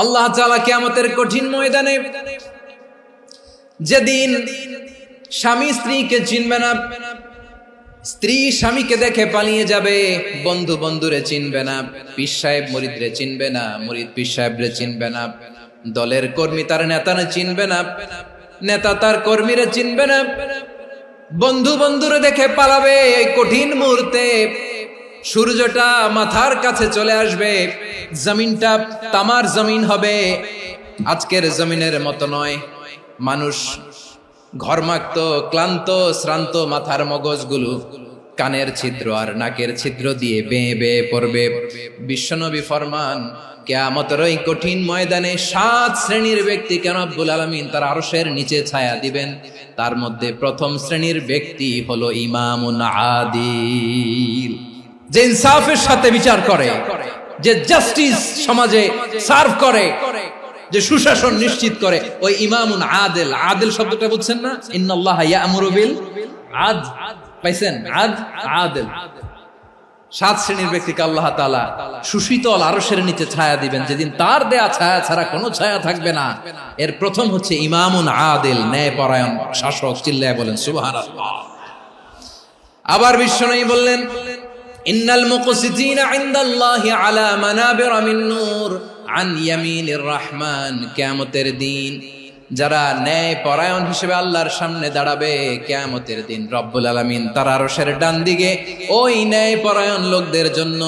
আল্লাহ তাআলা কিয়ামতের কঠিন ময়দানে যেদিন স্বামী স্ত্রীকে চিনবে না, স্ত্রী স্বামীকে দেখে পালিয়ে যাবে, বন্ধু বন্ধুরে চিনবে না, পীর সাহেব মুরিদরে চিনবে না, মুরিদ পীর সাহেবরে চিনবে না, দলের কর্মী তার নেতারে চিনবে না, নেতা তার কর্মীরে চিনবে না, বন্ধু বন্ধুরে দেখে পালাবে। এই কঠিন মুহূর্তে সূর্যটা মাথার কাছে চলে আসবে, জমিনটা তামার জমিন হবে, আজকের জমিনের মতো নয়। মানুষ ঘর্মাক্ত, ক্লান্ত, শ্রান্ত মাথার মগজগুলো কানের ছিদ্র আর নাকের ছিদ্র দিয়ে বেয়ে বেয়ে পড়বে। বিশ্বনবী ফরমান, কিয়ামতের ওই কঠিন ময়দানে 7 শ্রেণীর ব্যক্তিকে রব্বুল আলামিন তার আরশের নিচে ছায়া দিবেন। তার মধ্যে প্রথম শ্রেণীর ব্যক্তি হলো ইমামুন আদিল, যে ইনসাফের সাথে বিচার করে, যে জাস্টিস সমাজে সার্ভ করে, যে সুশাসন নিশ্চিত করে, ওই ইমামুন আদিল। আদিল শব্দটা বুঝছেন না? ইন্নাল্লাহা ইয়া'মুরু বিল আদল, পাইছেন? আদিল। 7 শ্রেণীর ব্যক্তিকে আল্লাহ তাআলা সুশীতল আরশের নিচে ছায়া দিবেন, যেদিন তার দেয়া ছায়া ছাড়া কোনো ছায়া থাকবে না। এর প্রথম হচ্ছে ইমামুন আদিল, ন্যায়পরায়ণ শাসক। চিল্লায় বলেন সুবহানাল্লাহ। আবার বিশ্বনবী বললেন, ইন্নাল মুকসিতিনা ইনদাল্লাহি আলা মানাবিরা মিন নূর আন ইয়ামিনির রহমান। কিয়ামতের দিন যারা ন্যায় পরায়ণ হিসেবে আল্লাহর সামনে দাঁড়াবে, কিয়ামতের দিন রব্বুল আলামিন তার আরশের ডান দিকে ওই ন্যায় পরায়ণ লোকদের জন্য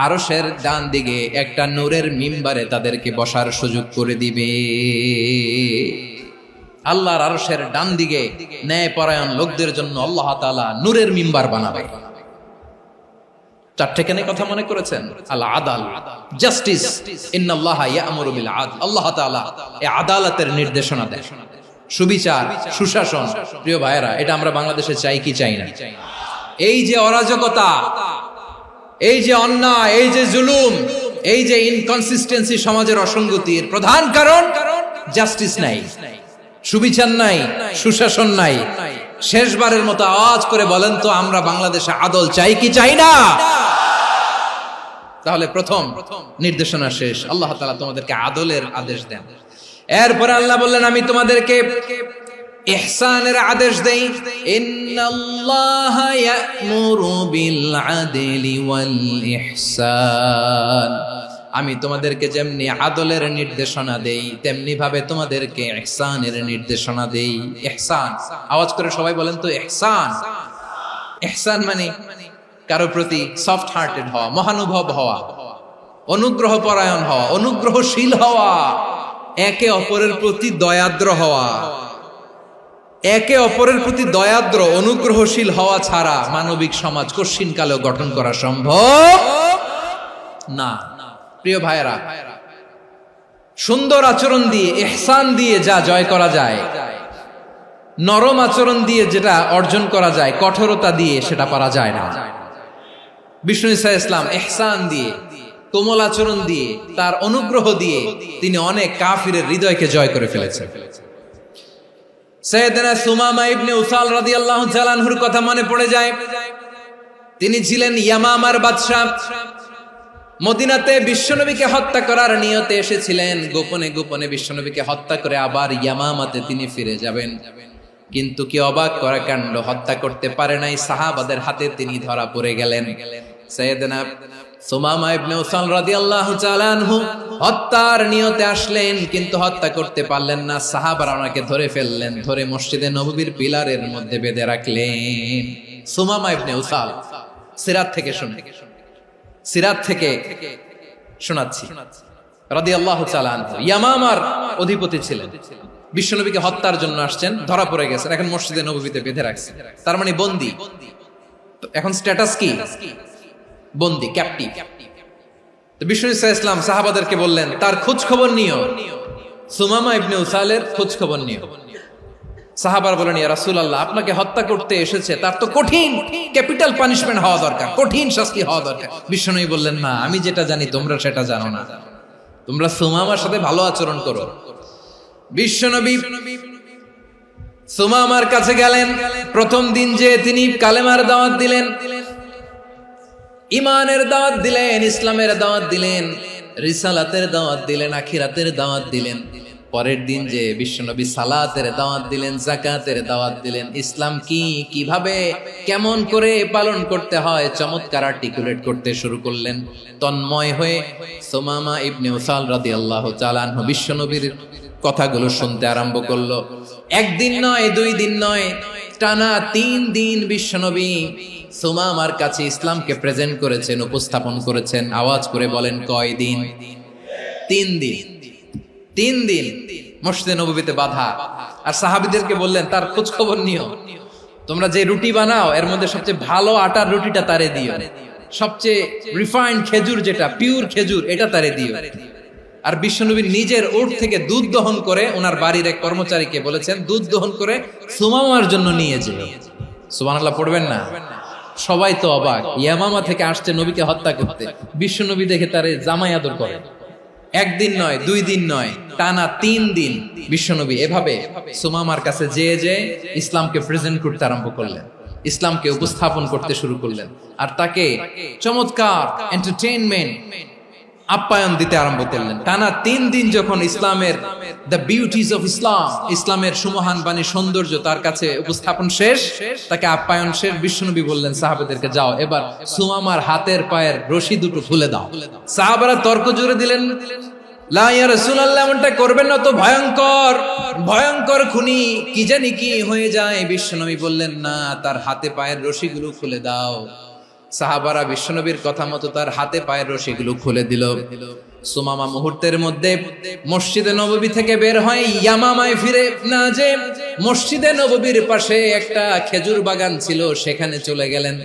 আরশের ডান দিকে একটা নূরের মিম্বারে তাদেরকে বসার সুযোগ করে দিবে। আল্লাহর আরশের ডান দিকে ন্যায় পরায়ণ লোকদের জন্য আল্লাহ তাআলা নূরের মিম্বার বানাবে। 4টে কেন কথা মনে করেছেন? আল আদাল, জাস্টিস। ইন্নাল্লাহা ইয়া'মুরু বিল আদল। আল্লাহ তাআলা এই আদালতের নির্দেশনা দেন, সুবিচার, সুশাসন। প্রিয় ভাইয়েরা, এটা আমরা বাংলাদেশে চাই কি চাই না? এই যে অরাজকতা, এই যে অন্যায়, এই যে জুলুম, এই যে ইনকনসিস্টেন্সি সমাজের অসঙ্গতির প্রধান কারণ জাস্টিস নাই, সুবিচার নাই, সুশাসন নাই। শেষবারের মতো আওয়াজ করে বলেন তো, আমরা বাংলাদেশে আদল চাই কি চাই না? তাহলে প্রথম নির্দেশনা শেষ। আল্লাহ তাআলা তোমাদেরকে আদলের আদেশ দেন। এরপরে আল্লাহ বললেন, আমি তোমাদেরকে ইহসানের আদেশ দেই। ইন্নাল্লাহা ইয়া'মুরু বিল আদলি ওয়াল ইহসান। আমি তোমাদেরকে যেমনি আদলের নির্দেশনা দেই, তেমনি ভাবে তোমাদেরকে ইহসানের নির্দেশনা দেই। ইহসান, আওয়াজ করে সবাই বলেন তো ইহসান। ইহসান মানে কারো প্রতি সফট হার্টেড হওয়া, মহানুভব হওয়া, অনুগ্রহ পরায়ণ হওয়া, অনুগ্রহশীল হওয়া, একে অপরের প্রতি দয়াদ্র হওয়া। একে অপরের প্রতি দয়াদ্র, অনুগ্রহশীল হওয়া ছাড়া মানবিক সমাজ কশিনকালেও গঠন করা সম্ভব না। প্রিয় ভাইয়েরা, সুন্দর আচরণ দিয়ে, ইহসান দিয়ে যা জয় করা যায়, নরম আচরণ দিয়ে যেটা অর্জন করা যায়, কঠোরতা দিয়ে সেটা পারা যায় না। বিষ্ণু ঈসা ইসলাম ইহসান দিয়ে, কোমল আচরণ দিয়ে, তার অনুগ্রহ দিয়ে তিনি অনেক কাফিরের হৃদয়কে জয় করে ফেলেছেন। সাইয়েদনা সুমামা ইবনে উসাল রাদিয়াল্লাহু তাআলা আনহুর কথা মনে পড়ে যায়। তিনি ছিলেন ইয়ামামার বাদশা। মদিনাতে বিশ্বনবীকে হত্যা করার নিয়তে এসেছিলেন। গোপনে গোপনে বিশ্বনবীকে হত্যা করে আবার ইয়ামামাতে তিনি ফিরে যাবেন। কিন্তু কি অবাক করা কাণ্ড, হত্যা করতে পারে নাই, সাহাবাদের হাতে তিনি ধরা পড়ে গেলেন। সাইয়েদনা সুমামা ইবনে উসাল রাদিয়াল্লাহু তাআলা আনহু হত্যার নিয়তে আসলেন, কিন্তু হত্যা করতে পারলেন না। সাহাবারা ওনাকে ধরে ফেললেন, ধরে মসজিদে নববীর পিলারের মধ্যে বেঁধে রাখলেন। সুমামা ইবনে উসাল, সিরাত থেকে শুনে, সিরাত থেকে শোনাচ্ছি, রাদিয়াল্লাহু তাআলা আনহু ইয়ামামার অধিপতি ছিলেন। বিশ্বনবীকে হত্যার জন্য আসছেন, ধরা পড়ে গেছেন, এখন মসজিদে নববীতে বেঁধে রাখছে। তার মানে বন্দী। এখন স্ট্যাটাস কি? বন্দী, ক্যাপটিভ। তো বিষ্ণু ঈসা ইসলাম সাহাবাদেরকে বললেন, তার খোঁজ খবর নিও, সুমামা ইবনে উসালের খোঁজ খবর নিও। সাহাবার বলেন, ইয়া রাসূলুল্লাহ, আপনাকে হত্যা করতে এসেছে, তার তো কঠিন ক্যাপিটাল পানিশমেন্ট হওয়া দরকার, কঠিন শাস্তি হওয়া দরকার। বিশ্বনবী বললেন, না, আমি যেটা জানি তোমরা সেটা জানো না, তোমরা সুমামার সাথে ভালো আচরণ করো। বিশ্বনবী সুমামার কাছে গেলেন। প্রথম দিন যে তিনি কালেমার দাওয়াত দিলেন, ইমানের দাওয়াত দিলেন, ইসলামের দাওয়াত দিলেন, রিসালাতের দাওয়াত দিলেন, আখিরাতের দাওয়াত দিলেন। পরের দিন যে বিশ্বনবী সালাতের দাওয়াত দিলেন, যাকাতের দাওয়াত দিলেন, ইসলাম কি, কিভাবে, কেমন করে পালন করতে হয় চমৎকার আর্টিকুলেট করতে শুরু করলেন। তন্ময় হয়ে সুমামা ইবনে উসাল রাদিয়াল্লাহু তাআলা আনহু বিশ্বনবীর কথাগুলো শুনতে আরম্ভ করলো। একদিন নয়, 2 দিন নয়, টানা 3 দিন বিশ্বনবী সুমামার কাছে ইসলামকে প্রেজেন্ট করেছেন, উপস্থাপন করেছেন। আওয়াজ করে বলেন, কয় দিন? 3 দিন। 3 দিন মসজিদে নববীতে বাধা। আর সাহাবীদেরকে বললেন, তার খোঁজ খবর নিও, তোমরা যে রুটি বানাও এর মধ্যে সবচেয়ে ভালো আটার রুটিটা তারে দিও, সবচেয়ে রিফাইন্ড খেজুর, যেটা পিওর খেজুর, এটা তারে দিও। আর বিশ্বনবী নিজের উট থেকে দুধ দহন করে ওনার বাড়ির এক কর্মচারীকে বলেছেন, দুধ দহন করে সুমামার জন্য নিয়ে যেও। সুবহানাল্লাহ পড়বেন না? সবাই তো অবাক, ইয়ামামা থেকে আসছে নবীকে হত্যা করতে, বিশ্বনবী দেখে তারে জামাই আদর করে। একদিন নয়, 2 দিন নয়, টানা 3 দিন বিশ্বনবী এভাবে সুমামার কাছে যেয়ে ইসলামকে প্রেজেন্ট করতে আরম্ভ করলেন, ইসলামকে উপস্থাপন করতে শুরু করলেন। আর তাকে চমৎকার এন্টারটেইনমেন্ট, আপ্যায়ন দিতে আরম্ভ করলেন। টানা 3 দিন যখন ইসলামের দ্য বিউটিজ অফ ইসলাম, ইসলামের সুমহান বাণী, সৌন্দর্য তার কাছে উপস্থাপন শেষ, তাকে আপ্যায়ন শেষ, বিশ্বনবী বললেন সাহাবাদেরকে, যাও এবার সুমামার হাতের পায়ের রশি দুটো খুলে দাও। সাহাবারা তর্ক জুড়ে দিলেন, লা ইয়া রাসূলুল্লাহ, এমনটা করবেন না, তো ভয়ঙ্কর ভয়ঙ্কর খুনি, কি জানি কি হয়ে যায়। বিশ্বনবী বললেন, না, তার হাতে পায়ের রশিগুলো খুলে দাও। সাহাবারা বিশ্বনবীর কথা মতো তার হাতে পায়ের রশিগুলো খুলে দিল। সুমামা মুহূর্তের মধ্যে মসজিদে নববী থেকে বের হয়, ইয়ামামায় ফিরে না যে মসজিদে নববীর পাশে একটা খেজুর বাগান ছিল, সেখানে চলে গেলেন।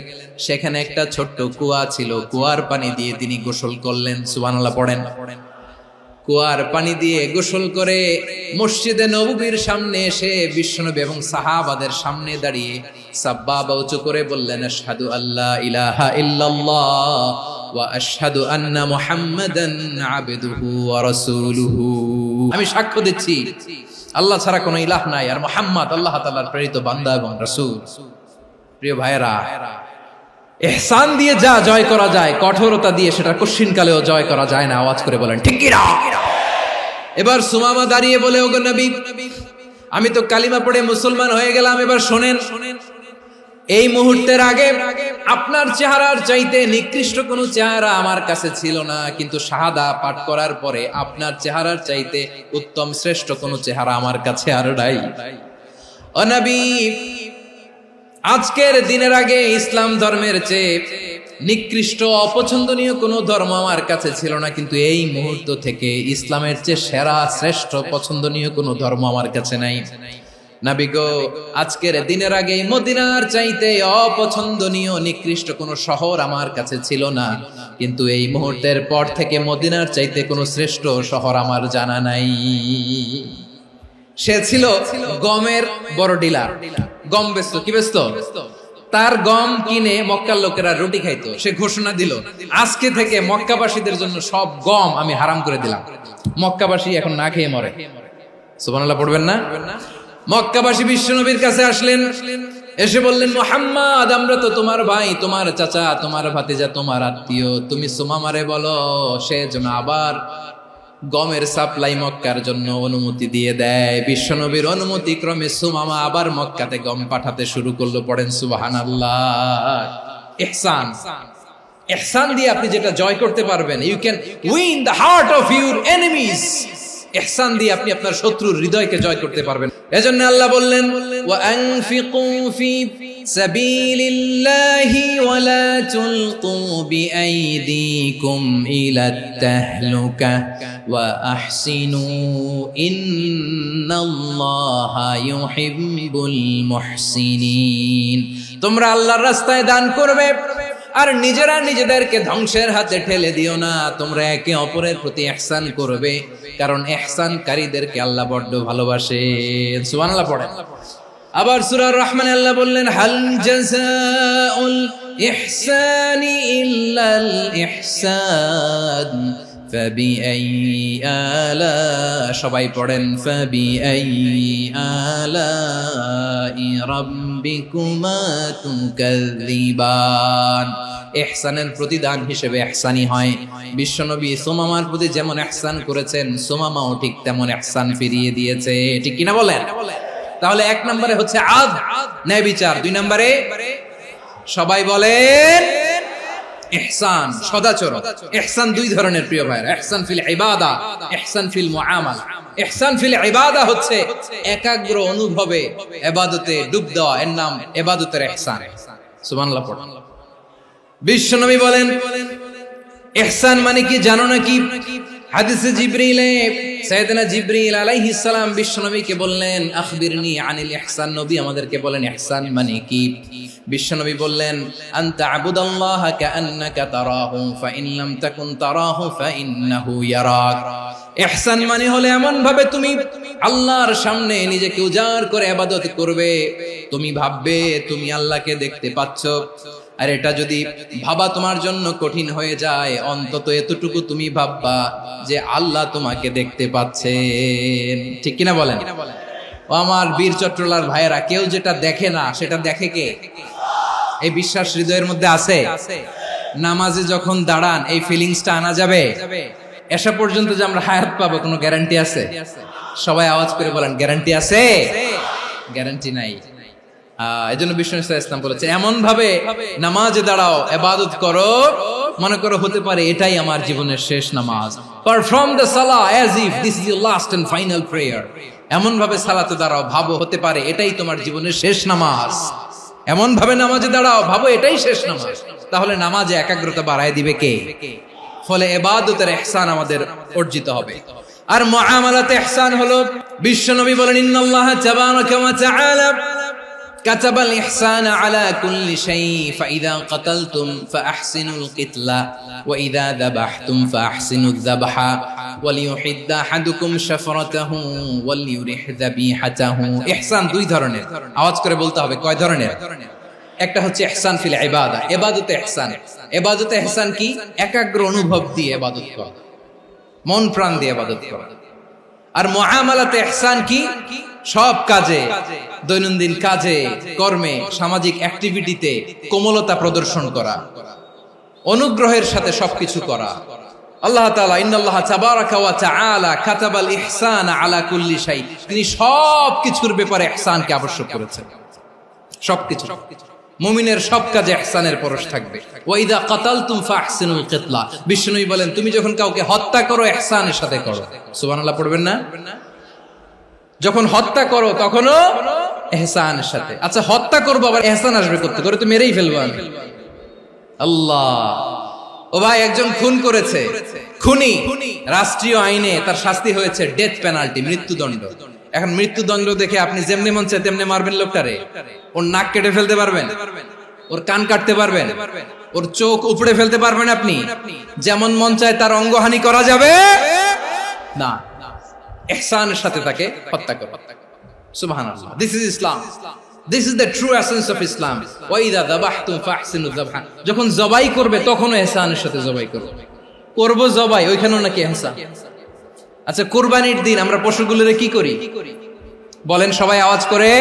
সেখানে একটা ছোট্ট কুয়া ছিল, কুয়ার পানি দিয়ে তিনি গোসল করলেন। সুবহানাল্লাহ পড়েন। কুয়ার পানি দিয়ে গোসল করে মসজিদে নববীর সামনে এসে বিশ্বনবী এবং সাহাবাদের সামনে দাঁড়িয়ে সাব্বাবা উঁচু করে বললেন, আশহাদু আল্লা ইলাহা ইল্লাল্লাহ ওয়া আশহাদু আন্না মুহাম্মাদান আবদুহু ওয়া রাসূলুহু। আমি সাক্ষ্য দিচ্ছি আল্লাহ ছাড়া কোনো ইলাহ নাই, আর মুহাম্মদ আল্লাহ তাআলার প্রেরিত বান্দা এবং রাসূল। প্রিয় ভাইয়েরা, ইহসান দিয়ে যা জয় করা যায়, কঠোরতা দিয়ে সেটা কঠিনকালেও জয় করা যায় না। আওয়াজ করে বলেন, ঠিক কি না? এবার সুমামা দাঁড়িয়ে বলে, ওগো নবী, আমি তো কালিমা পড়ে মুসলমান হয়ে গেলাম, এবার শোনেন, এই মুহূর্তের আগে আপনার চেহারার চাইতে নিকৃষ্ট কোনো চেহারা আমার কাছে ছিল না, কিন্তু শাহাদা পাঠ করার পরে আপনার চেহারার চাইতে উত্তম শ্রেষ্ঠ কোনো চেহারা আমার কাছে আর নাই। ও নবী, আজকের দিনের আগে ইসলাম ধর্মের চেয়ে নিকৃষ্ট অপছন্দনীয় কোনো ধর্ম আমার কাছে ছিল না, কিন্তু এই মুহূর্ত থেকে ইসলামের চেয়ে সেরা শ্রেষ্ঠ পছন্দনীয় কোনো ধর্ম আমার কাছে নাই। নবী গো, আজকের দিনের আগে মদিনার চাইতে অপছন্দনীয় নিকৃষ্ট কোনো শহর আমার কাছে ছিল না, কিন্তু এই মুহূর্তের পর থেকে মদিনার চাইতে কোনো শ্রেষ্ঠ শহর আমার জানা নাই। সে ছিল গমের বড় ডিলার, গম বেচতো। কি বেচতো? তার গম কিনে মক্কার লোকেরা রুটি খাইতো। সে ঘোষণা দিল, আজকে থেকে মক্কাবাসীদের জন্য সব গম আমি হারাম করে দিলাম, মক্কাবাসী এখন না খেয়ে মরে। সুবহানাল্লাহ পড়বেন না? মক্কাবাসী বিশ্বনবীর কাছে আসলেন, এসে বললেন, মুহাম্মদ, আমরা তো তোমার ভাই, তোমার চাচা, তোমার ভাতিজা, তোমার আত্মীয়, তুমি সুমামারে বলো সে যেন আবার গমের সাপ্লাই মক্কার জন্য অনুমতি দিয়ে দেয়। বিশ্বনবীর অনুমতি ক্রমে সুমামা আবার মক্কাতে গম পাঠাতে শুরু করলো। পড়েন সুবহানাল্লাহ। ইহসান, ইহসান দিয়ে আপনি যেটা জয় করতে পারবেন, you can win the heart of your enemies. ইহসান দিয়ে আপনি আপনার শত্রুর হৃদয়কে জয় করতে পারবেন। এজন্য আল্লাহ বললেন, ওয়া আনফিকু ফি সাবিলিল্লাহি ওয়া লা তুলকু বিআইদিকুম ইলাত তাহলুকা ওয়া আহসিনু ইন্নাল্লাহা ইউহিব্বুল মুহসিনিন। তোমরা আল্লাহর রাস্তায় দান করবে আর নিজেরা নিজেদেরকে ধ্বংসের হাতে ঠেলে দিও না। তোমরা একে অপরের প্রতি ইহসান করবে, কারণ ইহসানকারীদেরকে আল্লাহ বড় ভালোবাসেন। সুবহানাল্লাহ পড়েন। আবার সূরা রহমানে আল্লাহ বললেন, হাল জাযাউল ইহসানি ইল্লাল ইহসান ফাবিআইয়ি আলা, সবাই পড়েন ফাবিআইয়ি আলাই রাব্বিকুমা তুকাযযিবান। ইহসানের প্রতিদান হিসেবে ইহসানি হয়। বিশ্বনবী সুমামার প্রতি যেমন ইহসান করেছেন, সুমামাও ঠিক তেমন ইহসান ফিরিয়ে দিয়েছে। ঠিক কিনা বলেন? তাহলে এক নম্বরে হচ্ছে আদ, ন্যায় বিচার। দুই নম্বরে সবাই বলেন ইহসান, সদাচরণ। ইহসান দুই ধরনের প্রিয় ভাইরা, ইহসান ফিল ইবাদা, ইহসান ফিল মুআমালা। ইহসান ফিল ইবাদা হচ্ছে একাগ্র অনুভবে ইবাদতে ডুব দেওয়া, এর নাম ইবাদতের ইহসান। সুবহানাল্লাহ পড়ুন। বিশ্বনবী বলেন ইহসান মানে কি জানো নাকি? হাদিসে জিবরিলে সাইয়েদনা জিবরিল আলাইহিস সালাম বিশ্বনবীকে বললেন আখবিরনি আনিল ইহসান। নবী আমাদেরকে বলেন ইহসান মানে কি? বিশ্বনবী বললেন আনতা আবুদাল্লাহা কাআন্নাকা তারাহু ফাইন লাম তাকুন তারাহু ফাইন্নাহু ইয়ারাক। ইহসান মানে হলো এমন ভাবে তুমি আল্লাহর সামনে নিজেকে উজাড় করে ইবাদত করবে, তুমি ভাববে তুমি আল্লাহকে দেখতে পাচ্ছ। আর এটা যদি ভাবা তোমার জন্য কঠিন হয়ে যায়, অন্তত এতটুকু তুমি ভাববা যে আল্লাহ তোমাকে দেখতে পাচ্ছেন। ঠিক কিনা বলেন? ও আমার বীর চট্টলার ভাইয়েরা, কেউ যেটা দেখে না সেটা দেখে কে? এই বিশ্বাস হৃদয়ের মধ্যে আছে? নামাজে যখন দাঁড়ান এই ফিলিংসটা আনা যাবে? এসা পর্যন্ত যে আমরা হায়াত পাবো কোনো গ্যারান্টি আছে? সবাই আওয়াজ করে বলেন গ্যারান্টি আছে? গ্যারান্টি নাই। এজন্য বিষ্ণু ইসলাম বলেছে এমন ভাবে নামাজে দাঁড়াও, ইবাদত করো, মনে করো হতে পারে এটাই আমার জীবনের শেষ নামাজ। পারফর্ম দ্য সালাহ as if this is your last and final prayer. এমন ভাবে সালাতে দাঁড়াও, ভাবো হতে পারে এটাই তোমার জীবনের শেষ নামাজ। এমন ভাবে নামাজে দাঁড়াও, ভাবো এটাই শেষ নামাজ। তাহলে নামাজে একাগ্রতা বাড়ায় দিবে কে? ফলে ইবাদতের ইহসান আমাদের অর্জিত হবে। আর মুআমালাতে ইহসান হলো, বিশ্বনবী বলেন ইন্নাল্লাহা তাবারাকা ওয়া তাআলা কাতাবাল ইহসানা আলা কুল্লি শাই ফাইযা কাতালতুম ফাআহসিনুল কিতলা ওয়া ইযা যাবাহতুম ফাআহসিনুয যাবহা ওয়ালিয়ুহিদ্দা আহাদুকুম শাফরাতাহু ওয়ালিয়ুরিহ যাবিহাতাহু। ইহসান দুই ধরনের, আওয়াজ করে বলতে হবে কয় ধরনের? একটা হচ্ছে ইহসান ফিল ইবাদা, ইবাদতে ইহসান। ইবাদতে ইহসান কি? একাগ্র অনুভব দিয়ে ইবাদত করা, মন প্রাণ দিয়ে ইবাদত করা। আর মুআমালাতে ইহসান কি? সব কাজে, দৈনন্দিন কাজে, কর্মে, সামাজিক অ্যাক্টিভিটিতে কোমলতা প্রদর্শন করা, অনুগ্রহের সাথে সবকিছু করা। আল্লাহ তাআলা ইন্নাল্লাহা তাবারাকা ওয়া তাআলা কাতাবাল ইহসানা আলা কুল্লি শাই, তিনি সবকিছুর ব্যাপারে ইহসানকে আবশ্যক করেছেন। সবকিছু, মুমিনের সব কাজে ইহসানের পরশ থাকবে। ওয়া ইযা কাতালতুম ফাহসিনুল কিতলা, বিষ্ণুই বলেন তুমি যখন কাউকে হত্যা করো ইহসানের সাথে করো। সুবহানাল্লাহ পড়বেন না? যখন হত্যা করো তখনও ইহসানের সাথে। আচ্ছা হত্যা করবো আবার ইহসান আসবে করতে করে তো মেরেই ফেলবো আমি। আল্লাহ, ও ভাই একজন খুন করেছে, খুনি, রাষ্ট্রীয় আইনে তার শাস্তি হয়েছে ডেথ পেনাল্টি, মৃত্যুদণ্ড। এখন মৃত্যুদণ্ড দেখে আপনি যেমনি মন চায় তেমনি মারবেন লোকটারে? ওর নাক কেটে ফেলতে পারবেন? ওর কান কাটতে পারবেন? ওর চোখ উপড়ে ফেলতে পারবেন আপনি? যেমন মন চায় তার অঙ্গহানি করা যাবে না। ইহসানের সাথে তাকে হত্যা করো। সুবহানাল্লাহ, this is Islam, this is the true essence of Islam. ওয়া ইযা যাবাহতুম ফাহসিনুয যাবহা, যখন জবাই করবে তখনও ইহসানের সাথে জবাই করো। করব জবাই, ওইখানেও নাকি ইহসান। আচ্ছা কুরবানির দিন আমরা পশুগুলোরে কি করি বলেন সবাই আওয়াজ করে?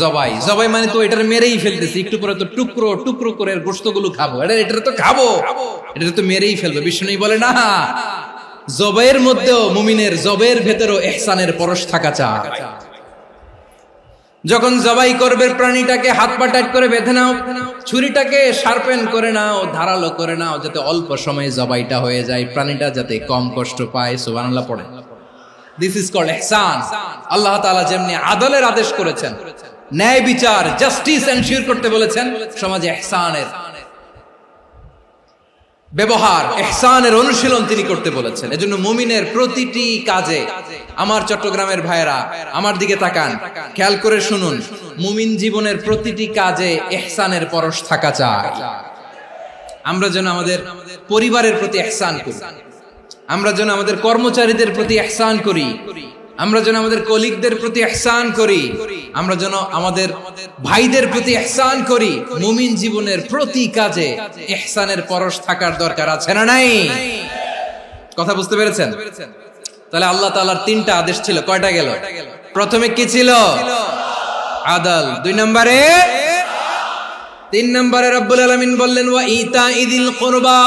জবাই। জবাই মানে তো এটারে মেরেই ফেলতেছি, একটু পরে তো টুকরো টুকরো করে গোশতগুলো খাবো, এটা তো খাবো, এটা তো মেরেই ফেলবো। বিষ্ণু বলে না, জবাইয়ের মধ্যেও মুমিনের জবাইয়ের ভেতরেও ইহসানের পরশ থাকা চাই। যখন জবাই করবে প্রাণীটাকে হাত পা টাইট করে বেঁধে নাও, ছুরিটাকে শার্পেন করে নাও, ধারালো করে নাও, যাতে অল্প সময়ে জবাইটা হয়ে যায়, প্রাণীটা যাতে কম কষ্ট পায়। সুবহানাল্লাহ পড়ে। দিস ইজ কল্ড ইহসান। আল্লাহ তাআলা যেমনি আদলের আদেশ করেছেন, ন্যায় বিচার, জাস্টিস এনশিওর করতে বলেছেন, সমাজে ইহসানের ব্যবহার, ইহসানের অনুশীলন তিনি করতে বলেছেন। এজন্য মুমিনের প্রতিটি কাজে, আমার চট্টগ্রামের ভাইয়েরা আমার দিকে তাকান, খেয়াল করে শুনুন, মুমিন জীবনের প্রতিটি কাজে ইহসানের পরশ থাকা চাই। আমরা যেন আমাদের পরিবারের প্রতি ইহসান করি, আমরা যেন আমাদের কর্মচারীদের প্রতি ইহসান করি, আমরা যেন আমাদের কলিগদের প্রতি ইহসান করি, আমরা যেন আমাদের ভাইদের প্রতি ইহসান করি। মুমিন জীবনের প্রতি কাজে ইহসানের পরশ থাকার দরকার আছে না নাই? কথা বুঝতে পেরেছেন? তাহলে আল্লাহ তাআলার তিনটা আদেশ ছিল, কয়টা গেল? প্রথমে কি ছিল? আদল। 2 নম্বরে, 3 নম্বরে রব্বুল আলামিন বললেন ওয়া ইতাইদিল কুরবা,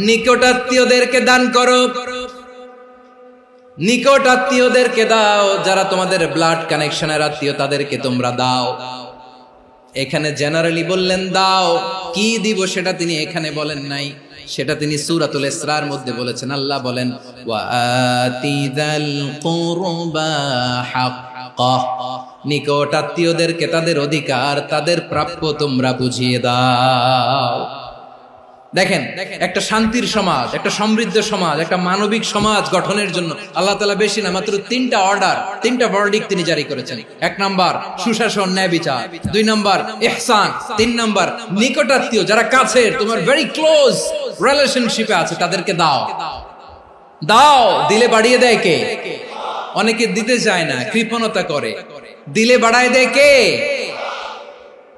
নিকটাত্মীয়দেরকে দান করো। নিকট আত্মীয়দেরকে দাও, যারা তোমাদের ব্লাড কানেকশনের আত্মীয় তাদেরকে তোমরা দাও। এখানে জেনারেলি বললেন দাও, কি দিব সেটা তিনি এখানে বলেন নাই, সেটা তিনি সূরাতুল ইসরার মধ্যে বলেছেন। আল্লাহ বলেন ওয়া আতিযাল কুরবা হাক্কাহ, নিকট আত্মীয়দেরকে তাদের অধিকার, তাদের প্রাপ্য তোমরা বুঝিয়ে দাও। দেখেন, একটা শান্তির সমাজ, একটা সমৃদ্ধ সমাজ, একটা মানবিক সমাজ গঠনের জন্য আল্লাহ তাআলা বেশি না, মাত্র 3টা অর্ডার, 3টা ভার্ডিক্ট তিনি জারি করেছেন। 1 নাম্বার সুশাসন, ন্যায় বিচার। 2 নাম্বার ইহসান। 3 নাম্বার নিকটাত্মীয়, যারা কাছের, তোমার ভেরি ক্লোজ রিলেশনশিপে আছে, তাদেরকে দাও। দাও, দিলে বাড়িয়ে দেয় কে? অনেকে দিতে চায় না, কৃপণতা করে। দিলে বাড়ায় দেয় কে?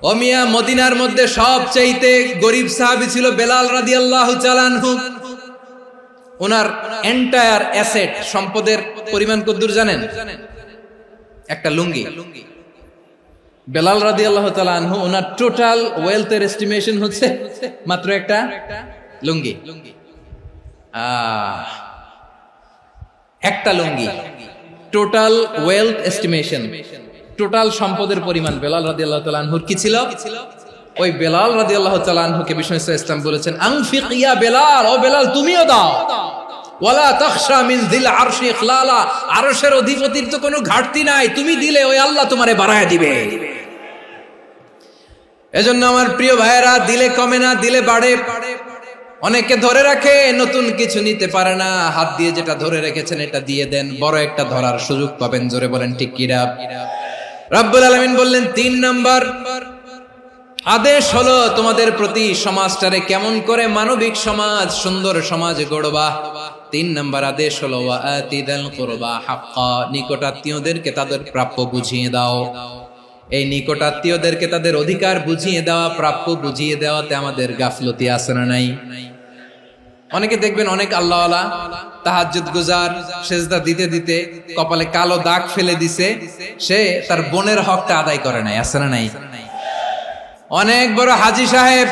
ও মিয়া, মদিনার মধ্যে সবচাইতে গরিব সাহাবী ছিল বেলাল রাদিয়াল্লাহু তাআলা আনহু। ওনার এন্টায়ার অ্যাসেট, সম্পদের পরিমাণ কতদূর জানেন? একটা লুঙ্গি। বেলাল রাদিয়াল্লাহু তাআলা আনহু, ওনার টোটাল ওয়েলথের এস্টিমেশন হচ্ছে মাত্র একটা লুঙ্গি। একটা লুঙ্গি, টোটাল ওয়েলথ এস্টিমেশন, টোটাল সম্পদের পরিমাণ বেলাল রাদিয়াল্লাহু তাআলা আনহুর কি ছিল? ওই বেলাল রাদিয়াল্লাহু তাআলা আনহুকে বিষ্ণু ইসলাম বলেছেন আনফিক ইয়া বেলাল, ও বেলাল তুমিও দাও। ওয়ালা তাখশা মিন যিল আরশি ইখলালা, আরশের অধিপতির তো কোনো ঘাটতি নাই, তুমি দিলে ওই আল্লাহ তোমারে বাড়ায় দিবে। এজন্য আমার প্রিয় ভাইয়েরা, দিলে কমে না, দিলে বাড়ে। অনেকে ধরে রাখে, নতুন কিছু নিতে পারে না, হাত দিয়ে যেটা ধরে রেখেছেন এটা দিয়ে দেন, বড় একটা ধরার সুযোগ পাবেন। জোরে বলেন ঠিক কিনা? রব্বুল আলামিন বললেন 3 নাম্বার আদেশ হলো তোমাদের প্রতি সমাজটারে কেমন করে মানবিক সমাজ, সুন্দর সমাজ গড়বা। 3 নাম্বার আদেশ হলো ওয়া আতিদাল কুরবা হাক্কা, নিকটাত্মীয়দেরকে তাদের প্রাপ্য বুঝিয়ে দাও। এই নিকটাত্মীয়দেরকে তাদের অধিকার বুঝিয়ে দেওয়া, প্রাপ্য বুঝিয়ে দেওয়াতে আমাদের গাফলতি আছে না নাই? অনেকে দেখবেন অনেক আল্লাহওয়ালা, তাহাজ্জুদ গুজার, সেজদা দিতে দিতে কপালে কালো দাগ ফেলে দিছে, সে তার বোনের হকটা আদায় করে নাই, আছে না নাই? অনেক বড় হাজী সাহেব,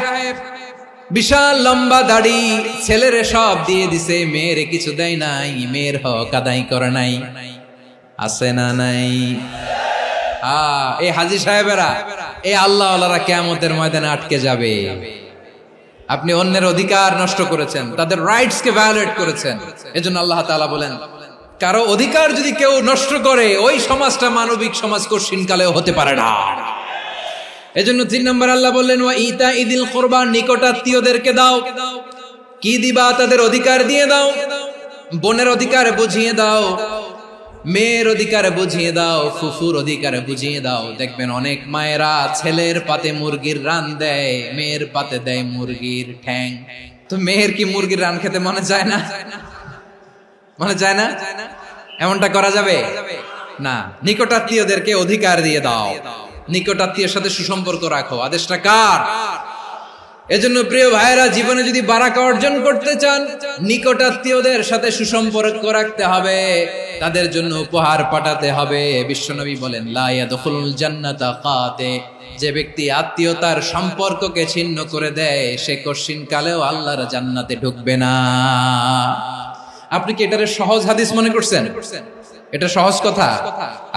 বিশাল লম্বা দাড়ি, ছেলেরে সব দিয়ে দিছে, মেয়েরে কিছু দেয় নাই, মেয়ের হক আদায় করে নাই, আছে না নাই? এই হাজী সাহেবেরা, এই আল্লাহওয়ালারা কিয়ামতের ময়দানে আটকে যাবে। আপনি অন্যের অধিকার নষ্ট করেছেন, তাদের রাইটস কে ভায়োলেট করেছেন। এজন্য আল্লাহ তাআলা বলেন, কারো অধিকার যদি কেউ নষ্ট করে, ওই সমাজটা মানবিক সমাজ কঠিনকালেও হতে পারে না। এজন্য 3 নম্বর আল্লাহ বললেন ওয়া ইতাইদিল কুরবা, নিকটাত্মীয়দেরকে দাও। কি দিবা? তাদের অধিকার দিয়ে দাও। বোনের অধিকার বুঝিয়ে দাও, মেয়ের অধিকার বুঝিয়ে দাও, ফুফুর অধিকার বুঝিয়ে দাও। দেখবেন অনেক মায়েরা ছেলের পাতে মুরগির রান দেয়, মেয়ের পাতে দেয় মুরগির ঠ্যাং। তো মেয়ের কি মুরগির রান খেতে মনে যায় না? মনে যায় না? এমনটা করা যাবে না। নিকটাত্মীয়দেরকে অধিকার দিয়ে দাও, নিকটাত্মীয়ের সাথে সুসম্পর্ক রাখো। আদেশটা কার? এজন্য প্রিয় ভাইয়েরা, জীবনে যদি বারাকা অর্জন করতে চান, নিকটাত্মীয়দের সাথে সুসম্পর্ক রাখতে হবে, তাদের জন্য উপহার পাঠাতে হবে। বিশ্বনবী বলেন লা ইয়াদখুলুল জান্নাতা কাতে, যে ব্যক্তি আত্মীয়তার সম্পর্ককে ছিন্ন করে দেয়, সে কঠিন কালেও আল্লাহর জান্নাতে ঢুকবে না। আপনি কি এটারে সহজ হাদিস মনে করছেন? এটা সহজ কথা?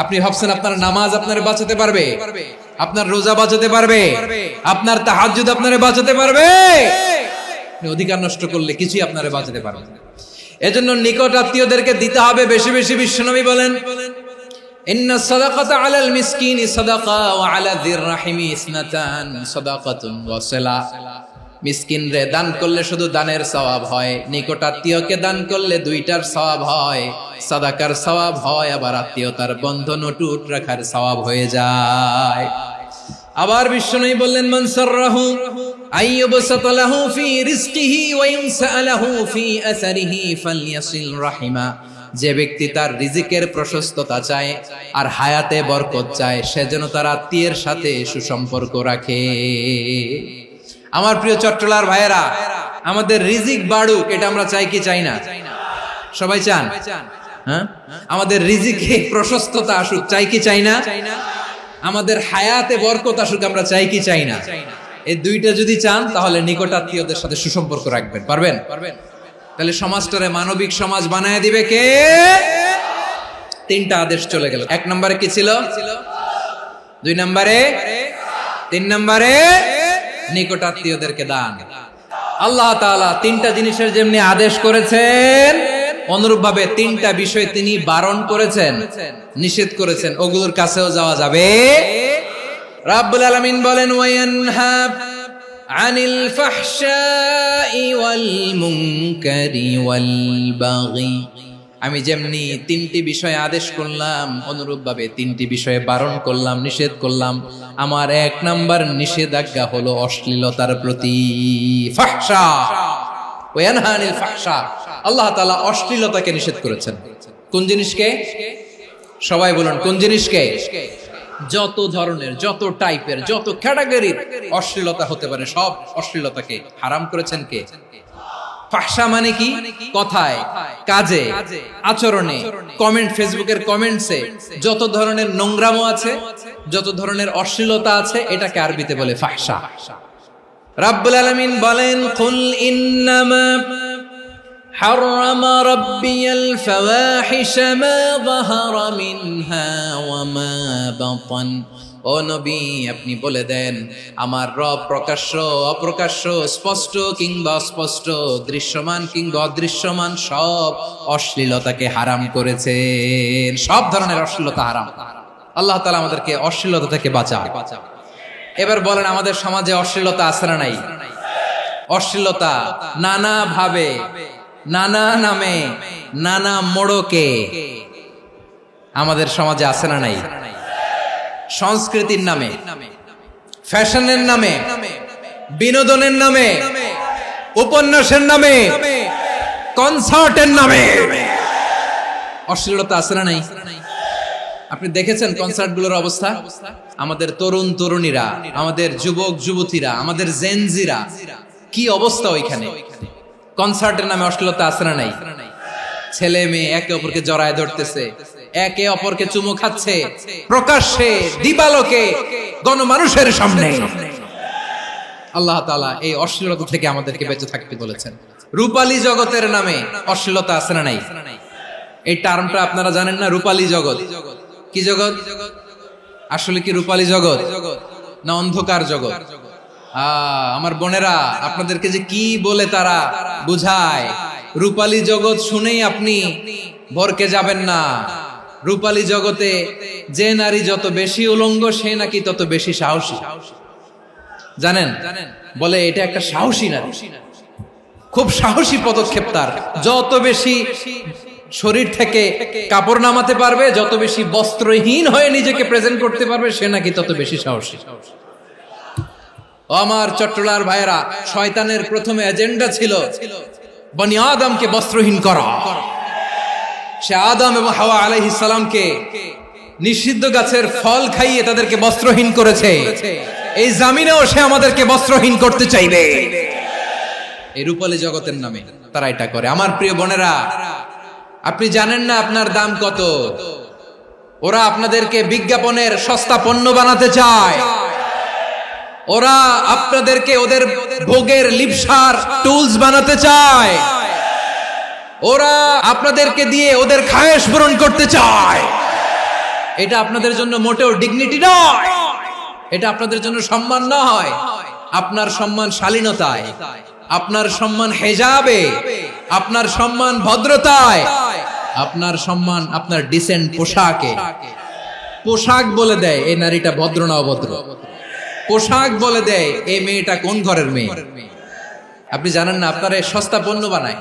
আপনি ভাবছেন আপনার নামাজ আপনারে বাঁচাতে পারবে, আপনার রোজা বাঁচাতে পারবে, আপনার তাহাজ্জুদ আপনারে বাঁচাতে পারবে? অধিকার নষ্ট করলে কিছুই আপনারে বাঁচাতে পারবে না। এজন্য নিকট আত্মীয়দেরকে দিতে হবে বেশি বেশি। বিশ্বনবী বলেন ইন্না সাদাকাতা আলাল মিসকিনি সাদাকা ওয়া আলা যির রাহিমি ইসনাতান সাদাকাতুন ওয়া সিলা। মিসকিন রে দান করলে শুধু দানের সওয়াব হয়, নিকট আত্মীয়কে দান করলে 2টার সওয়াব হয়, সাদাকার সওয়াব হয়, আবার আত্মীয়তার বন্ধন অটুট রাখার সওয়াব হয়ে যায়। আবার বিশ্বনবী বললেন মান সাররাহু আইয়ুবসাতা লাহু ফি রিজকিহি ওয়া ইনসালাহু ফি আসারিহি ফালইয়াসিল রাহিমা। যে ব্যক্তি তার রিজিকের প্রশস্ততা চায় আর হায়াতে বরকত চায়, সে যেন তার আত্মীয়ের সাথে সুসম্পর্ক রাখে। আমার প্রিয় চট্টলার ভাইয়েরা, আমাদের রিজিক বাড়ুক, এটা আমরা চাই কি চাই না? সবাই চান? হ্যাঁ, আমাদের রিজিকে প্রশস্ততা আসুক, চাই কি চাই না? আমাদের হায়াতে বরকত আসুক, আমরা চাই কি চাই না? এই দুইটা যদি চান তাহলে নিকটাত্মীয়দের সাথে সুসম্পর্ক রাখবেন। পারবেন? তাহলে সমাজটারে মানবিক সমাজ বানায় দিবে কে? তিনটা আদেশ চলে গেল। 1 নম্বরে কি ছিল? 2 নম্বরে, 3 নম্বরে নিকটাত্মীয়দেরকে দান। আল্লাহ তাআলা তিনটা জিনিসের যেমনি আদেশ করেছেন, অনুরূপ ভাবে তিনটা বিষয় তিনি বারণ করেছেন, নিষেধ করেছেন, ওগুলোর কাছেও যাওয়া যাবে। রাব্বুল আলামিন বলেন, ওয়ায়ানহা আনিল ফাহশাই ওয়াল মুনকারি ওয়াল বাগি। আমি যেমনি তিনটি বিষয়ে আদেশ করলাম, অনুরূপ ভাবে তিনটি বিষয়ে বারণ করলাম, নিষেধ করলাম। আমার 1 নাম্বার নিষেধাজ্ঞা হলো অশ্লীলতার প্রতি। ফাহশা, ওয়ায়ানহা আনিল ফাহশা, আল্লাহ তাআলা অশ্লীলতাকে নিষেধ করেছেন। কোন জিনিসকে? সবাই বলুন, কোন জিনিসকে? যত ধরনের, যত টাইপের, যত ক্যাটাগরির অশ্লীলতা হতে পারে সব অশ্লীলতাকে হারাম করেছেন কে? ফাহশা মানে কি? কথায়, কাজে, আচরণে, কমেন্ট, ফেসবুকের কমেন্টসে যত ধরনের নোংরামো আছে, যত ধরনের অশ্লীলতা আছে, এটাকে আরবিতে বলে ফাহশা। রাব্বুল আলামিন বলেন, কুল ইন্নামা حرم ربي الفواحش ما ظهر منها وما بطن। ও নবী, আপনি বলে দেন, আমার রব প্রকাশ্য, অপ্রকাশ্য, স্পষ্ট কিংবা অস্পষ্ট, দৃশ্যমান কিংবা অদৃশ্যমান সব অশ্লীলতাকে হারাম করেছেন। সব ধরনের অশ্লীলতা হারাম। আল্লাহ তাআলা আমাদেরকে অশ্লীলতা থেকে বাঁচান। এবার বলেন, আমাদের সমাজে অশ্লীলতা আছে না নাই? অশ্লীলতা নানা ভাবে, নানা নামে, নানা মোড়কে আমাদের সমাজে আছে না নাই? সংস্কৃতির নামে, ফ্যাশনের নামে, বিনোদনের নামে, উপন্যাসের নামে, কনসার্টের নামে অশ্লীলতা আছে না নাই? আপনি দেখেছেন কনসার্টগুলোর অবস্থা? আমাদের তরুণ তরুণীরা, আমাদের যুবক যুবতীরা, আমাদের জেনজিরা, কি অবস্থা ওইখানে? কনসার্টের নামে অশ্লীলতা আছে না নাই? ছেলে মেয়ে একে অপরকে জড়ায় ধরতেছে, একে অপরকে চুমু খাচ্ছে, প্রকাশ্যে, দিবালোকে, গণমানুষের সামনে। আল্লাহ তাআলা এই অশ্লীলতা থেকে আমাদেরকে বেঁচে থাকতে বলেছেন। রূপালী জগতের নামে অশ্লীলতা আছে না নাই? এই টার্মটা আপনারা জানেন না? রূপালী জগৎ কি জগৎ? আসলে কি রূপালী জগৎ না অন্ধকার জগৎ? আমার বোনেরা, আপনাদেরকে যে কি বলে তারা বুঝায়, রূপালী জগৎ শুনেই আপনি ভরকে যাবেন না। রূপালী জগতে যে নারী যত বেশি উলঙ্গ, সে নাকি তত বেশি সাহসী। জানেন? বলে এটা একটা সাহসী নারী, খুব সাহসী পদক্ষেপ তার। যত বেশি শরীর থেকে কাপড় নামাতে পারবে, যত বেশি বস্ত্রহীন হয়ে নিজেকে প্রেজেন্ট করতে পারবে, সে নাকি তত বেশি সাহসী। আমার চট্টলার ভাইয়েরা, শয়তানের প্রথমে এজেন্ডা ছিল বনি আদমকে বস্ত্রহীন করা। সে আদম এবং হাওয়া আলাইহিস সালামকে নিষিদ্ধ গাছের ফল খাইয়ে তাদেরকে বস্ত্রহীন করেছে। এই জামিনেও সে আমাদেরকে বস্ত্রহীন করতে চাইবে। এই রূপালী জগতের নামে তারা এটা করে। আমার প্রিয় বোনেরা, আপনি জানেন না আপনার দাম কত? ওরা আপনাদেরকে বিজ্ঞাপনের সস্তা পণ্য বানাতে চায়। ওরা আপনাদেরকে ওদের ভোগের লিপসার টুলস বানাতে চায়। ওরা আপনাদেরকে দিয়ে ওদের খায়েশ পূরণ করতে চায়। এটা আপনাদের জন্য মোটেও ডিগনিটি নয়, এটা আপনাদের জন্য সম্মান নয়। আপনার সম্মান শালীনতায়, আপনার সম্মান হেজাবে, আপনার সম্মান ভদ্রতায়, আপনার সম্মান আপনার ডিসেন্ট পোশাকে। পোশাক বলে দেয় এই নারীটা ভদ্র না অভদ্র। পোশাক বলে দেয় এই মেয়েটা কোন ঘরের মেয়ে। আপনি জানেন না, আপনার সস্তা পণ্য বানায়,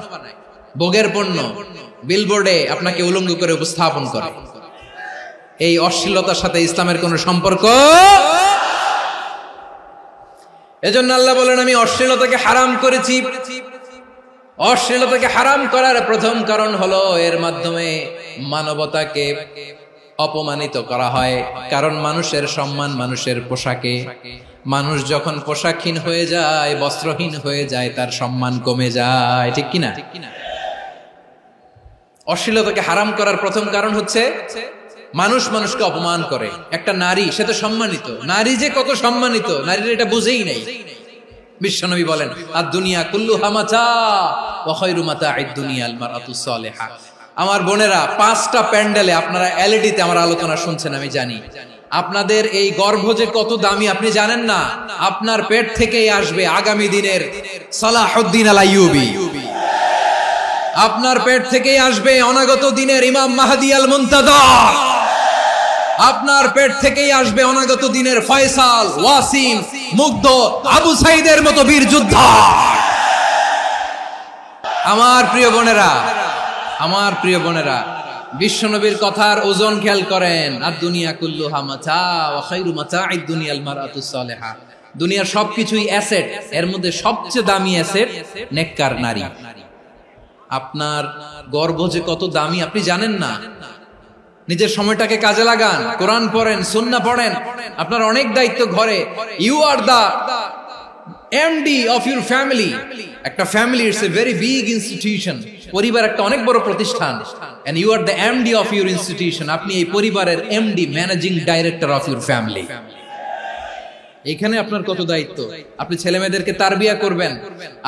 ভোগের পণ্য, বিলবোর্ডে আপনাকে উলঙ্গ করে উপস্থাপন করে। এই অশ্লীলতার সাথে ইসলামের কোন সম্পর্ক। এজন্য আল্লাহ বলেন, আমি অশ্লীলতাকে হারাম করেছি। অশ্লীলতাকে হারাম করার প্রথম কারণ হলো এর মাধ্যমে মানবতাকে অপমানিত করা হয়। কারণ মানুষের সম্মান মানুষের পোশাকে। মানুষ যখন পোশাকহীন হয়ে যায়, বস্ত্রহীন হয়ে যায়, তার সম্মান কমে যায়। ঠিক কিনা? অশ্লীলতাকে হারাম করার প্রথম কারণ হচ্ছে মানুষ মানুষকে অপমান করে। একটা নারী, সে তো সম্মানিত, নারী যে কত সম্মানিত নারীর এটা বুঝেই নাই। বিশ্বনবী বলেন আদ-দুনিয়া কুল্লুহা মাতা ওয়া খায়রু মাতা'আদ দুনিয়া আল মারআতুস সালিহা। আমার বোনেরা, 5টা প্যান্ডেলে আপনারা এলইডিতে আমার আলোচনা শুনছেন, আমি জানি। আপনাদের এই গর্ভ যে কত দামি আপনি জানেন না। আপনার পেট থেকেই আসবে আগামী দিনের সালাহুদ্দিন আল আইয়ুবী, আপনার পেট থেকেই আসবে অনাগত দিনের ইমাম মাহদী আল মুনতাযর, আপনার পেট থেকেই আসবে অনাগত দিনের ফয়সাল, ওয়াসিম, মুগ্ধ, আবু সাইদের মতো বীর যোদ্ধা। আমার প্রিয় বোনেরা, আমার প্রিয় বোনেরা, বিশ্বনবীর কথার ওজন খেয়াল করেন। আদ-দুনিয়া কুল্লুহা মাতা ওয়া খায়রু মাতা'আদ দুনিয়া আল মারআতুস সালিহা। দুনিয়ার সবকিছুই অ্যাসেট, এর মধ্যে সবচেয়ে দামি অ্যাসেট নেককার নারী। আপনার গর্ভ যে কত দামি আপনি জানেন না। নিজের সময়টাকে কাজে লাগান, কোরআন পড়েন, সুন্নাহ পড়েন। আপনার অনেক দায়িত্ব ঘরে। You are the MD of your family. একটা family it's a very big institution. পরিবার একটা অনেক বড় প্রতিষ্ঠান, and you are the MD of your institution. আপনি এই পরিবারের MD, managing director of your family. এখানে আপনার কত দায়িত্ব। আপনি ছেলে মেয়েদেরকে তারবিয়া করবেন,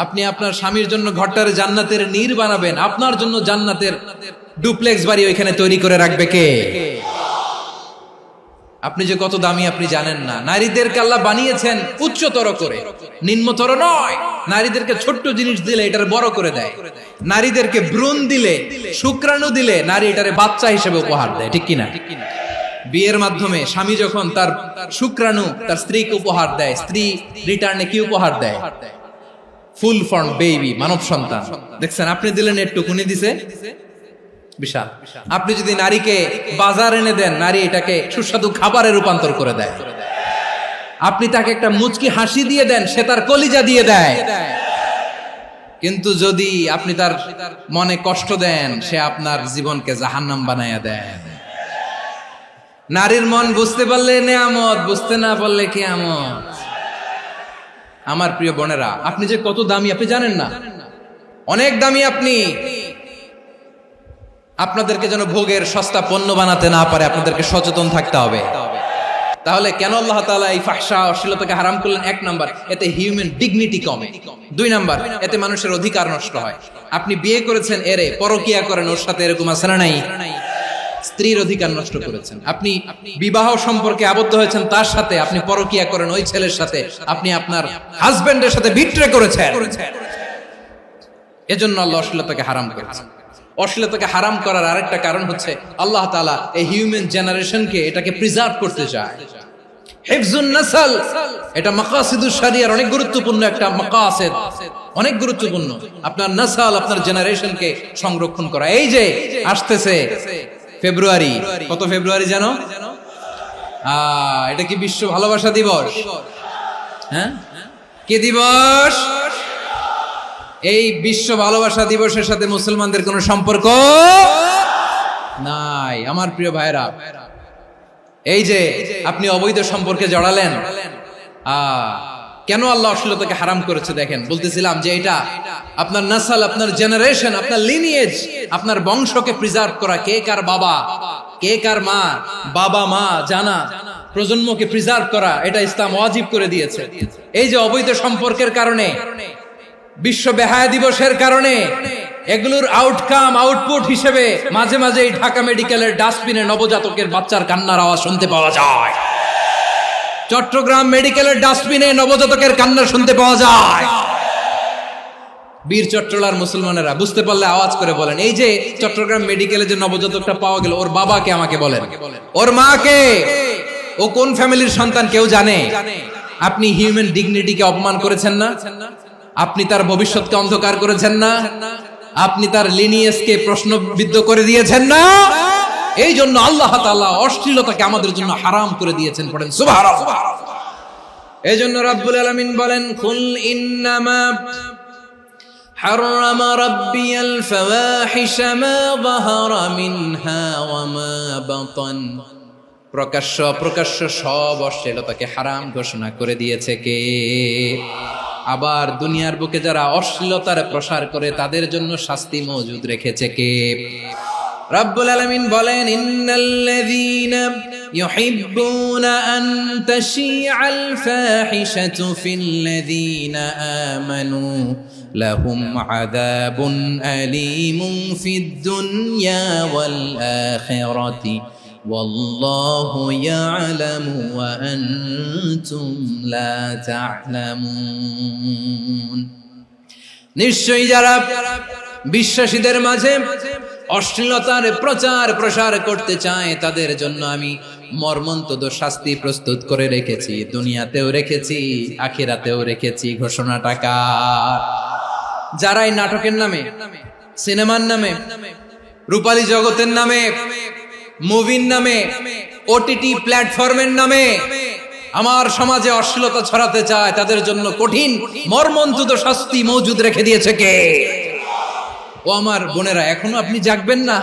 আপনি আপনার স্বামীর জন্য ঘরটারে জান্নাতের নীর বানাবেন, আপনার জন্য জান্নাতের ডুপ্লেক্স বাড়ি ওইখানে তৈরি করে রাখবে কে? আপনি যে কত দামি আপনি জানেন না। নারীদেরকে আল্লাহ বানিয়েছেন উচ্চতর করে, নিম্নতর নয়। নারীদেরকে ছোট্ট জিনিস দিলে এটারে বড় করে দেয়। নারীদেরকে ভ্রূণ দিলে, শুক্রাণু দিলে নারী এটারে বাচ্চা হিসেবে উপহার দেয়, ঠিক কিনা? বিয়ের মাধ্যমে স্বামী যখন তার শুক্রাণু তার স্ত্রীকে উপহার দেয়, স্ত্রী রিটার্নে কি উপহার দেয়? ফুল ফর্ম বেবি, মানব সন্তান। দেখছেন, আপনি দিলেন একটুকুনি, দিছে বিশাল। আপনি যদি নারীকে বাজার এনে দেন, নারী এটাকে সুস্বাদু খাবারে রূপান্তর করে দেয়। আপনি তাকে একটা মুচকি হাসি দিয়ে দেন, সে তার কলিজা দিয়ে দেয়। কিন্তু যদি আপনি তার মনে কষ্ট দেন, সে আপনার জীবনকে জাহান্নাম বানায়া দেয়। নারীর মন বুঝতে পারলে নেয়ামত, বুঝতে না পারলে কিয়ামত। আমার প্রিয় বোনেরা, আপনি যে কত দামি আপনি জানেন না। অনেক দামি আপনি। আপনাদেরকে যেন ভোগের সস্তা পণ্য বানাতে না পারে, আপনাদেরকে সচেতন থাকতে হবে। তাহলে কেন আল্লাহ তাআলা এই ফাহশা অশ্লীলতাকে হারাম করলেন? 1 নাম্বার, এতে হিউম্যান ডিগনিটি কমে। 2 নাম্বার, এতে মানুষের অধিকার নষ্ট হয়। আপনি বিয়ে করেছেন, এরে পরকিয়া করেন, ওর সাথে এরকম আছে না নাই? স্ত্রীর অধিকার নষ্ট করেছেন। আপনি বিবাহ সম্পর্কে আবদ্ধ হয়েছেন তার সাথে, আপনি পরকিয়া করেন ওই ছেলের সাথে, আপনি আপনার হাজবেন্ডের সাথে বিট্রে করেছেন। এজন্য আল্লাহ অশ্লীলতাকে হারাম করেছেন। অশ্লীলতাকে হারাম করার আরেকটা কারণ হচ্ছে আল্লাহ তাআলা এই হিউম্যান জেনারেশনকে এটাকে প্রিজার্ভ করতে চায়। হিফজুন নাসল, এটা মাকাসিদুশ শরিয়ার অনেক গুরুত্বপূর্ণ একটা মাকাসিদ, অনেক গুরুত্বপূর্ণ। আপনার নাসল, আপনার জেনারেশনকে সংরক্ষণ করা। এই যে আসতেছে ফেব্রুয়ারি, কত ফেব্রুয়ারি জানো? এটা কি বিশ্ব ভালোবাসা দিবস? হ্যাঁ, কি দিবস? এই বিশ্ব ভালোবাসা দিবসের সাথে মুসলমানদের কোনো সম্পর্ক নাই। আমার প্রিয় ভাইরা, এই যে আপনি অবৈধ সম্পর্কে জড়ালেন, কেন আল্লাহ অশ্লীলতাকে হারাম করেছে দেখেন। বলতেছিলাম যে এটা আপনার নাসল, আপনার জেনারেশন, আপনার লিনিয়েজ, আপনার বংশকে প্রিজার্ভ করা। কে কার বাবা, কে কার মা, বাবা মা জানা, প্রজন্মকে প্রিজার্ভ করা, এটা ইসলাম ওয়াজিব করে দিয়েছে। এই যে অবৈধ সম্পর্কের কারণে, বিশ্ব বেহায়া দিবসের কারণে, এগুলোর আউটকাম, আউটপুট হিসেবে মাঝে মাঝে এই ঢাকা মেডিকেলের ডাস্টবিনে নবজাতকের বাচ্চার কান্নার আওয়াজ শুনতে পাওয়া যায়। চট্টগ্রাম মেডিকেলের ডাস্টবিনে নবজাতকের কান্না শুনতে পাওয়া যায়। বীর চট্টলার মুসলমানেরা বুঝতে পারলে আওয়াজ করে বলেন, এই যে চট্টগ্রাম মেডিকেলে যে নবজাতকটা পাওয়া গেল, ওর বাবাকে আমাকে বলেন, ওর মাকে, ও কোন ফ্যামিলির সন্তান কেউ জানে? আপনি হিউম্যান ডিগনিটিকে অপমান করেছেন না? আপনি তার ভবিষ্যৎকে অন্ধকার করেছেন না? আপনি তার লিনিয়েজকে প্রশ্নবিদ্ধ করে দিয়েছেন না? এই জন্য আল্লাহ তাআলা অশ্লীলতাকে আমাদের জন্য হারাম করে দিয়েছেন। পড়েন সুবহানাল্লাহ। এই জন্য রাব্বুল আলামিন বলেন, কুল ইন্নামা হারামা রাব্বিয়াল ফাওয়াহিশা মা যাহারা মিনহা ওয়া মা বাতান। প্রকাশ্য অপ্রকাশ্য সব অশ্লীলতাকে হারাম ঘোষণা করে দিয়েছে কে? আবার দুনিয়ার বুকে যারা অশ্লীলতার প্রসার করে তাদের জন্য শাস্তি মজুদ রেখেছে কে? রব্বুল আলামিন বলেন, ইন্নাল্লাযীনা ইউহিব্বুনা আন তাশিআল ফাহিশাতু ফিল্লাযীনা আমানু লাহুম আযাবুন আলীমুন ফিদ দুনিয়া ওয়াল আখিরাতি ওয়াল্লাহু ইয়ালামু ওয়া আনতুম লা তা'লামুন। নিশ্চয়ই যারা বিশ্বাসীদের মাঝে অশ্লীলতার প্রচার প্রসার করতে চায় তাদের জন্য আমি মর্মন্তুদ শাস্তি প্রস্তুত করে রেখেছি, দুনিয়াতেও রেখেছি, আখিরাতেও রেখেছি। ঘোষণাটা কার? যারাই নাটকের নামে, সিনেমার নামে, রূপালী জগতের নামে, মুভির নামে, ওটিটি প্ল্যাটফর্মের নামে আমার সমাজে অশ্লীলতা ছড়াতে চায় তাদের জন্য কঠিন মর্মন্তুদ শাস্তি মজুদ রেখে দিয়েছে কে? ও আমার বোনেরা, এখনো আপনি জাগবেন না?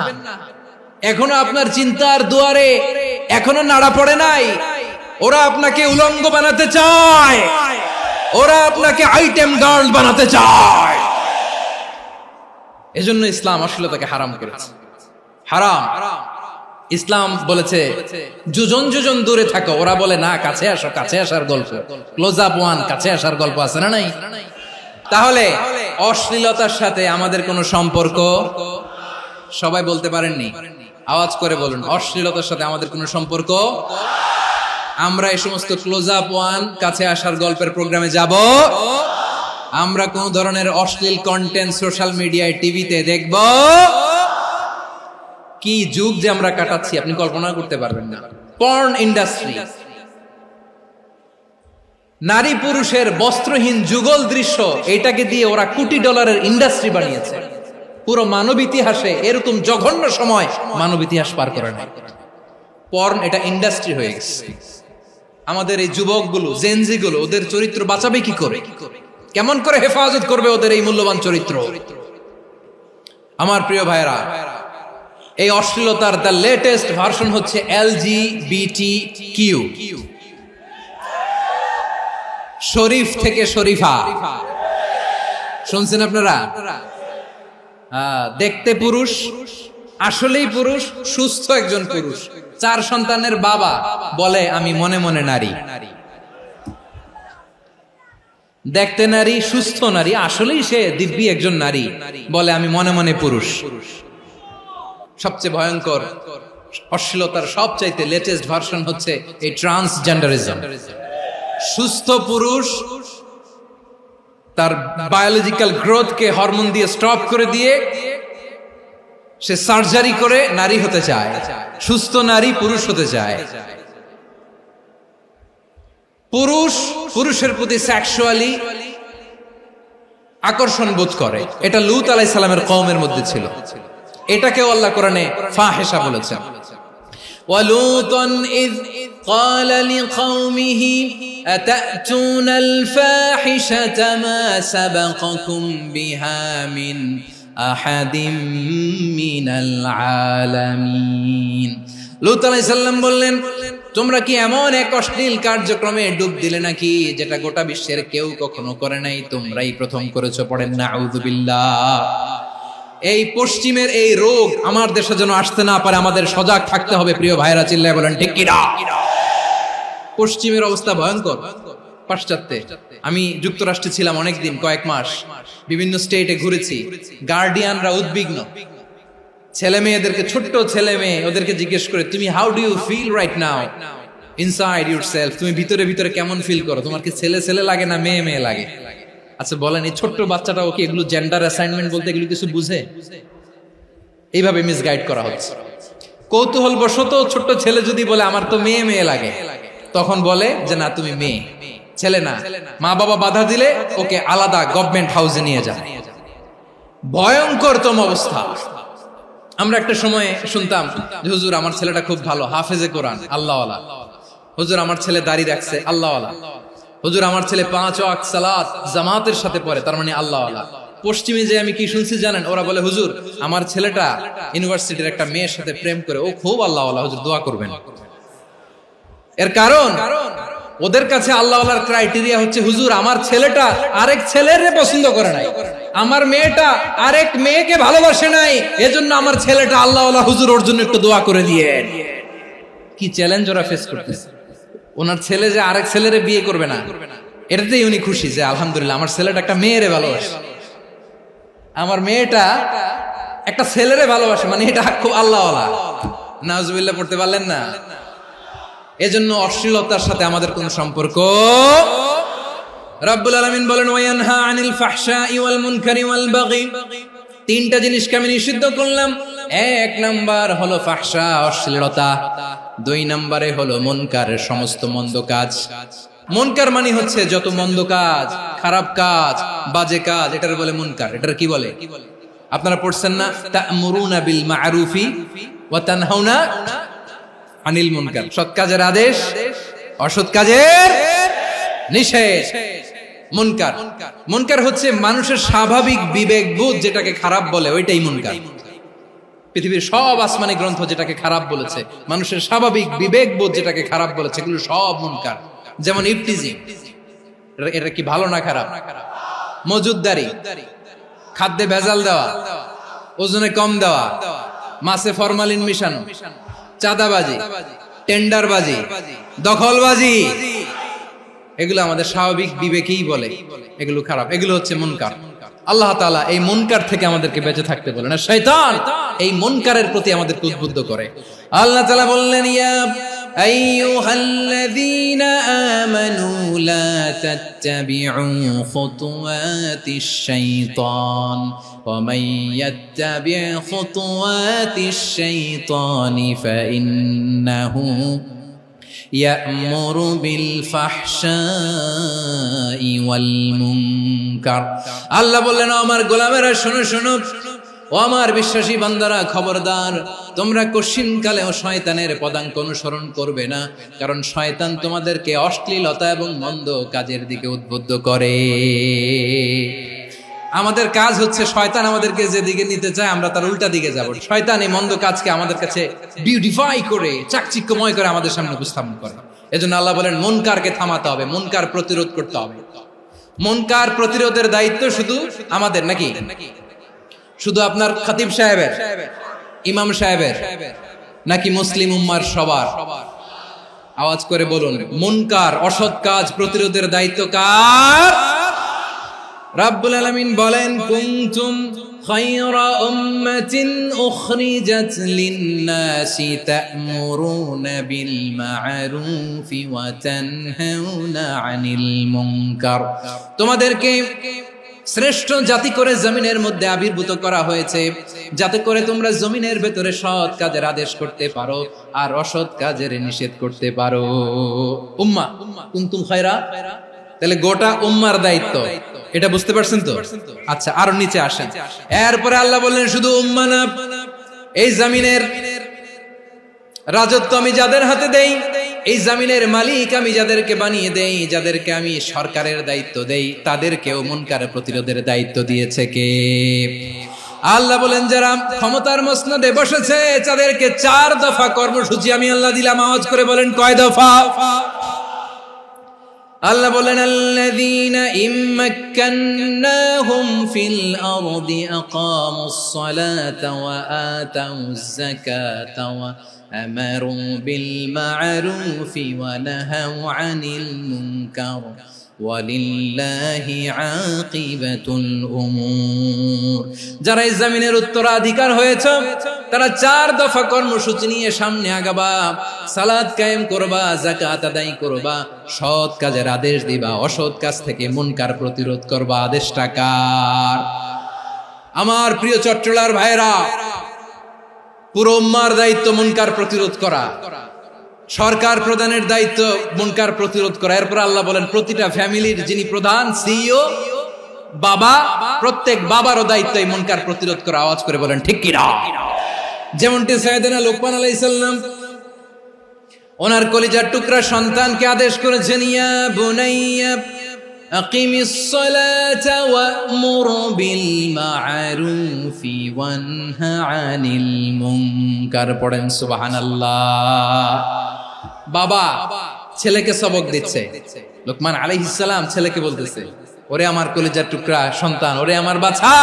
এখনো আপনার চিন্তার দুয়ারে এখনো নাড়া পড়ে নাই? ওরা আপনাকে উলঙ্গ বানাতে চায়, ওরা আপনাকে আইটেম গার্ল বানাতে চায়। এজন্য ইসলাম অশ্লীলতাকে হারাম করেছে। হারাম। ইসলাম বলেছে যোজন যোজন দূরে থাকো, ওরা বলে না কাছে আসো, কাছে আসার গল্প, ক্লোজ আপ ওয়ান, কাছে আসার গল্প আছে না নাই? তাহলে অশ্লীলতার সাথে আমাদের কোনো সম্পর্ক? সবাই বলতে পারেননি, আওয়াজ করে বলুন, অশ্লীলতার সাথে আমাদের কোনো সম্পর্ক? আমরা এই সমস্ত ক্লোজ আপ ওয়ান, কাছে আসার গল্পের প্রোগ্রামে যাব? আমরা কোন ধরনের অশ্লীল কন্টেন্ট সোশ্যাল মিডিয়ায়, টিভিতে দেখব? কি যুগ যে আমরা কাটাচ্ছি আপনি কল্পনা করতে পারবেন না। পর্ন ইন্ডাস্ট্রি, নারী পুরুষের বস্ত্রহীন যুগল দৃশ্য, এটাকে দিয়ে ওরা কোটি ডলারের ইন্ডাস্ট্রি বানিয়েছে। পুরো মানব ইতিহাসে এরকম জঘন্য সময় মানব ইতিহাস পার করে না। পর্ন এটা ইন্ডাস্ট্রি হয়ে গেছে। আমাদের এই যুবকগুলো, জেনজিগুলো, ওদের চরিত্র বাঁচাবে কি করে? কেমন করে হেফাজত করবে ওদের এই মূল্যবান চরিত্র? আমার প্রিয় ভাইরা, এই অশ্লীলতার দ্য লেটেস্ট ভার্সন হচ্ছে LGBTQ, শরীফ থেকে শরীফা। শুনছেন আপনারা? দেখতে পুরুষ, আসলেই পুরুষ, সুস্থ একজন পুরুষ, 4 সন্তানের বাবা, বলে আমি মনে মনে নারী। দেখতে নারী, সুস্থ নারী, আসলেই সে দিব্যি একজন নারী, বলে আমি মনে মনে পুরুষ। সবচেয়ে ভয়ঙ্কর অশ্লীলতার সবচাইতে লেটেস্ট ভার্সন হচ্ছে এই ট্রান্সজেন্ডারিজম। সুস্থ পুরুষ তার বায়োলজিক্যাল গ্রোথকে হরমোন দিয়ে স্টপ করে দিয়ে সে সার্জারি করে নারী হতে চায়, সুস্থ নারী পুরুষ হতে চায়। পুরুষ পুরুষের প্রতি সেক্সুয়ালি আকর্ষণ বোধ করে, এটা লূত আলাইহিস সালামের কওমের মধ্যে ছিল। এটাকে আল্লাহ কোরআনে ফাহিশা বলেছেন। ওয়ালুতান ইয قال لقومه أتأتون الفاحشة ما سبقكم بها من أحد من العالمين। লূত আলাইহিস সালাম বললেন, তোমরা কি এমন এক অশ্লীল কার্যক্রমে ডুব দিলে নাকি যেটা গোটা বিশ্বের কেউ কখনো করে নাই, তোমরাই প্রথম করেছো? পড়েন নাউযুবিল্লাহ। এই পশ্চিমের এই রোগ আমার দেশে যেন আসতে না পারে, আমাদের সজাগ থাকতে হবে। প্রিয় ভাইরা, চিল্লায় বলেন ঠিক কি না? পশ্চিমের অবস্থা ভয়ঙ্কর। পাশ্চাত্যে, আমি যুক্তরাষ্ট্রে ছিলাম অনেকদিন, কয়েক মাস, বিভিন্ন স্টেটে ঘুরেছি। গার্ডিয়ানরা উদ্বিগ্ন, ছেলে মেয়েদেরকে, ছোট্ট ছেলে মেয়ে, ওদেরকে জিজ্ঞেস করে, তুমি how do you feel right now inside yourself? তুমি ভিতরে ভিতরে কেমন ফিল করো? তোমার কি ছেলে ছেলে লাগে না মেয়ে মেয়ে লাগে? আচ্ছা বলেন, এই ছোট্ট বাচ্চাটাও কি এগুলো জেন্ডার অ্যাসাইনমেন্ট বলতে এগুলো কিছু বুঝে? এইভাবে মিসগাইড করা হচ্ছে। কৌতূহল বশত ছোট্ট ছেলে যদি বলে আমার তো মেয়ে মেয়ে লাগে, তখন বলে যে না তুমি মেয়ে, ছেলে না। মা বাবা বাধা দিলে ওকে আলাদা গভর্নমেন্ট হাউসে নিয়ে যায়। ভয়ঙ্করতম অবস্থা। আমরা একটা সময় শুনতাম যে হুজুর আমার ছেলেটা খুব ভালো, হাফেজে কোরআন, আল্লাহওয়ালা। হুজুর আমার ছেলে দাড়ি রাখছে, আল্লাহওয়ালা। হুজুর আমার ছেলে 5 ওয়াক্ত সালাত জামাতের সাথে পড়ে, তার মানে আল্লাহওয়ালা। পশ্চিমে যে আমি কি শুনছি জানেন? ওরা বলে হুজুর আমার ছেলেটা ইউনিভার্সিটির একটা মেয়ের সাথে প্রেম করে, ও খুব আল্লাহওয়ালা, হুজুর দোয়া করবেন। এর কারণ ওদের কাছে আল্লাহওয়ালার ক্রাইটেরিয়া হচ্ছে, হুজুর আমার ছেলেটা আরেক ছেলের পছন্দ করে নাই, আমার মেয়েটা আরেক মেয়েকে ভালোবাসে নাই, এজন্য আমার ছেলেটা আল্লাহওয়ালা, হুজুর ওর জন্য একটু দোয়া করে দিয়ে। কি চ্যালেঞ্জ ওরা ফেস করতেছে। ওনার ছেলে যে আরেক ছেলেরে বিয়ে করবে না, এটাতেই উনি খুশি যে আলহামদুলিল্লাহ আমার ছেলেটা একটা মেয়েরে ভালোবাসে, আমার মেয়েটা একটা ছেলেরে ভালোবাসে, মানে এটা খুব আল্লাহওয়ালা। নাউজুবিল্লাহ পড়তে পারলেন না? এজন্য অশ্লীলতার সাথে আমাদের কোন সম্পর্ক। রাব্বুল আলামিন বলেন ওয়ায়ানহা আনিল ফাহশাই ওয়াল মুনকারি ওয়াল বাগি, তিনটা জিনিসকে আমি নিষিদ্ধ করলাম। এক নাম্বার হলো ফাহশা, অশ্লীলতা। দুই নম্বরে হলো মুনকার, সমস্ত মন্দ কাজ। মুনকার মানে হচ্ছে যত মন্দ কাজ, খারাপ কাজ, বাজে কাজ, এটার বলে মুনকার। এটার কি বলে? আপনারা পড়ছেন না, তা'মুরুনা বিল মা'রুফি ওয়া তানহাউনা আনিল মুনকার। সৎ কাজের আদেশ, অসৎ কাজের নিষেধ। মুনকার, মুনকার হচ্ছে মানুষের স্বাভাবিক বিবেকবোধ যেটাকে খারাপ বলে, ওইটাই মুনকার। পৃথিবীর সব আসমানি গ্রন্থ যেটাকে খারাপ বলেছে, মানুষের স্বাভাবিক বিবেকবোধ যেটাকে খারাপ বলেছে, এগুলো সব মুনকার। যেমন ইফতিজিং, এটা কি ভালো না খারাপ? মজুদদারি, খাদ্যে ভেজাল দেওয়া, ওজনে কম দেওয়া, মাছে ফরমালিন মিশানো, চাঁদাবাজি, টেন্ডারবাজি, দখলবাজি, এগুলো আমাদের স্বাভাবিক বিবেকেই বলে এগুলো খারাপ, এগুলো হচ্ছে মুনকার। আল্লাহ তাআলা এই মুনকার থেকে আমাদেরকে বেঁচে থাকতে বলেন, আর শয়তান এই মুনকারের প্রতি আমাদেরকে উদ্বুদ্ধ করে। আল্লাহ তাআলা বললেন, ইয়া আইয়ুহাল্লাযীনা আমানু লা তাত্তাবিউ খুতুওয়াতিশ শাইতান ওয়া মান ইয়াত্তাবি' খুতুওয়াতিশ শাইতানি ফাইন্নাহু ইয়া'মুরু বিল ফাহশাই ওয়াল মুনকার। আল্লাহ বললেন, আমার গোলামেরা শোনো শোনো, ও আমার বিশ্বাসী বান্দারা খবরদার, তোমরা কশিনকালেও শয়তানের পদাঙ্ক অনুসরণ করবে না, কারণ শয়তান তোমাদেরকে অশ্লীলতা এবং মন্দ কাজের দিকে উদ্বুদ্ধ করে। আমাদের কাজ হচ্ছে শয়তান আমাদেরকে যেদিকে নিতে চায় আমরা তার উল্টা দিকে যাব। শয়তান এই মন্দ কাজকে আমাদের কাছে বিউটিফাই করে, চাকচিক্যময় করে আমাদের সামনে উপস্থাপন করে। এজন্য আল্লাহ বলেন মুনকারকে থামাতে হবে, মুনকার প্রতিরোধ করতে হবে। মুনকার প্রতিরোধের দায়িত্ব শুধু আমাদের নাকি? শুধু আপনার খতিব সাহেবের, ইমাম সাহেবের, নাকি মুসলিম উম্মার সবার? আওয়াজ করে বলুন, মুনকার অসৎ কাজ প্রতিরোধের দায়িত্ব কার? রাব্বুল আলামিন বলেন, কুনতুম খায়রা উম্মাতিন উখরিজাত লিন-নাসি তা'মুরুনা বিল মা'রুফি ওয়া তানহাউনা আনিল মুনকার। তোমাদেরকে শ্রেষ্ঠ জাতি করে জমিনের মধ্যে আবির্ভূত করা হয়েছে, যাতে করে তোমরা জমিনের ভেতরে সৎ কাজের আদেশ করতে পারো আর অসৎ কাজের নিষেধ করতে পারো। উম্মাহ, কুনতুম খায়রা, তাহলে গোটা উম্মার দায়িত্ব, এটা বুঝতে পারছেন তো? আচ্ছা, আরো নিচে আসেন। এরপরে আল্লাহ বললেন, শুধু উম্মাহ না, এই জমিনের রাজত্ব আমি যাদের হাতে দেই, এই জমিনের মালিক আমি যাদেরকে বানিয়ে দেই, যাদেরকে আমি সরকারের দায়িত্ব দেই, তাদেরকেও মুনকার প্রতিরোধের দায়িত্ব দিয়েছে কে? আল্লাহ বলেন, যারা ক্ষমতার মসনদে বসেছে তাদেরকে 4 দফা কর্মসূচি আমি আল্লাহ দিলাম। আওয়াজ করে বলেন, কয় দফা? আল্লাহ বলেন, আল্লাযীনা ইম্মাক্কান্নাহুম ফিল আরদি আকামুস সালাতা ওয়া আতাউয যাকাতা ওয়া আমারু বিল মা'রুফি ওয়া নাহাউ আনিল মুনকার ওয়ালিল্লাহি আকিবাতুল উমুর। যারা এই জমিনের উত্তরাধিকার হয়েছে তারা 4 দফা কর্মসূচি নিয়ে সামনে আগাবা। সালাত কায়েম করবা, যাকাত আদায় করবা, সৎ কাজের আদেশ দিবা, অসৎ কাজ থেকে মুনকার প্রতিরোধ করবা। আদেশটা কার? আমার প্রিয় চট্টলার ভাইরা, পুরো উম্মার দায়িত্ব মুনকার প্রতিরোধ করা, সরকার প্রধানের দায়িত্ব মুনকার প্রতিরোধ করা। এরপর আল্লাহ বলেন, প্রতিটা ফ্যামিলির যিনি প্রধান, সিইও, বাবা, প্রত্যেক বাবারও দায়িত্ব এই মুনকার প্রতিরোধ করা। আওয়াজ করে বলেন ঠিক কি না? যেমনটি সাইয়েদনা লুকমান আলাইহিস সালাম ওনার কলিজার টুকরা সন্তানকে আদেশ করেছেন, ইয়া বুনাইয়া আকিমিস সালাতা ওয়া'মুর বিল মা'রুফি ওয়ানহা আনিল মুনকার। পড়েন সুবহানাল্লাহ। বাবা ছেলেকে সবক দিচ্ছে। লোকমান আলাইহিস সালাম ছেলেকে বলতেছে, ওরে আমার কলিজার টুকরা সন্তান, ওরে আমার বাছা,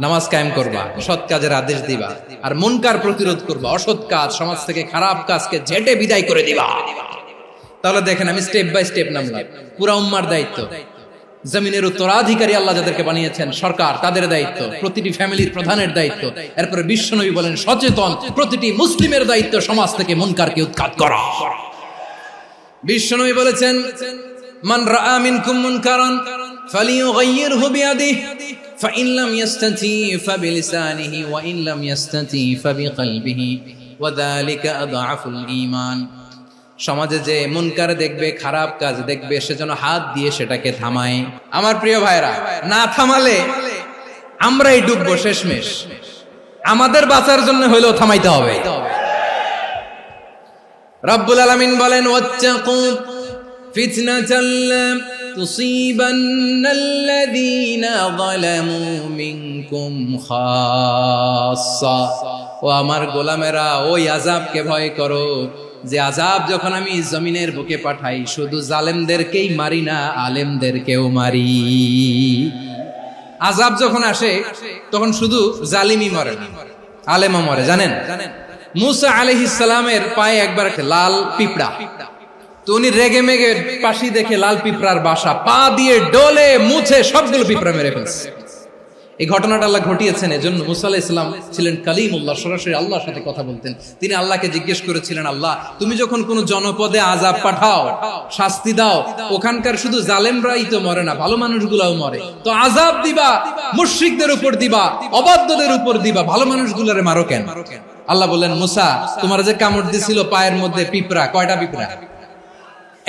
নামাজ কায়েম করবা, সৎ কাজের আদেশ দিবা, আর মুনকার প্রতিরোধ করবা, অসৎ কাজ, সমাজ থেকে খারাপ কাজকে ঝেঁটে বিদায় করে দিবা। তাহলে দেখেন আমি স্টেপ বাই স্টেপ নামলাম। পুরা উম্মার দায়িত্ব, জমিনের উত্তরাধিকারী আল্লাহ যাদেরকে বানিয়েছেন সরকার, তাদের দায়িত্ব, প্রতিটি ফ্যামিলির প্রধানের দায়িত্ব, এরপরে বিশ্বনবী বলেন সচেতন প্রতিটি মুসলিমের দায়িত্ব সমাজ থেকে মুনকারকে উৎখাত করা। বিশ্বনবী বলেছেন, মান রাআ মিনকুম মুনকারান ফালিয়ুগাইয়িরহু বিয়াদিহি ফাইন লাম ইয়াস্তাতি ফাবিলিসানিহি ওয়া ইন লাম ইয়াস্তাতি ফাবিকলবিহি ওয়া যালিকা আযআফুল ঈমান। সমাজে যে মুনকার দেখবে, খারাপ কাজ দেখবে, সে যেন হাত দিয়ে সেটাকে থামায়। আমার প্রিয় ভাইরা, না থামালে আমরাই ডুববো শেষমেশ। আমাদের বাঁচার জন্য হইলেও থামাইতে হবে। রব্বুল আলামিন বলেন, ওয়াত্তাকু ফিতনাতাল লা তুসিবান্নাল্লাযীনা যালামু মিনকুম খাসসা। ও আমার গোলামেরা, ওই আযাবকে ভয় করো যে আযাব যখন আমি জমিনের বুকে পাঠাই, শুধু জালেমদেরকেই মারি না, আলেমদেরকেও মারি। আযাব যখন আসে তখন শুধু জালিমই মরে না, আলেমও মরে। জানেন, মুসা আলাইহিস সালামের পায়ে একবার লাল পিঁপড়া, তো উনি রেগে মেগে পাশি দেখে লাল পিঁপড়ার বাসা, পা দিয়ে ডলে মুছে সবগুলো পিঁপড়া মেরে ফেলছে। এই ঘটনাটা আল্লাহ ঘটিয়েছেন। এজন্য মুসা আলাইহিস সালাম ছিলেন কালিমুল্লাহ, সরাসরি আল্লাহর সাথে কথা বলতেন। তিনি আল্লাহকে জিজ্ঞেস করেছিলেন, আল্লাহ তুমি যখন কোন জনপদে আযাব পাঠাও, শাস্তি দাও, ওখানকার শুধু জালেমরাই তো মরে না, ভালো মানুষগুলাও মরে, তো আযাব দিবা মুশরিকদের উপর দিবা, অবাধ্যদের উপর দিবা, ভালো মানুষগুলোরে মারো কেন? আল্লাহ বললেন, মুসা তোমার যে কামড় দিছিল পায়ের মধ্যে পিঁপড়া, কয়টা পিঁপড়া?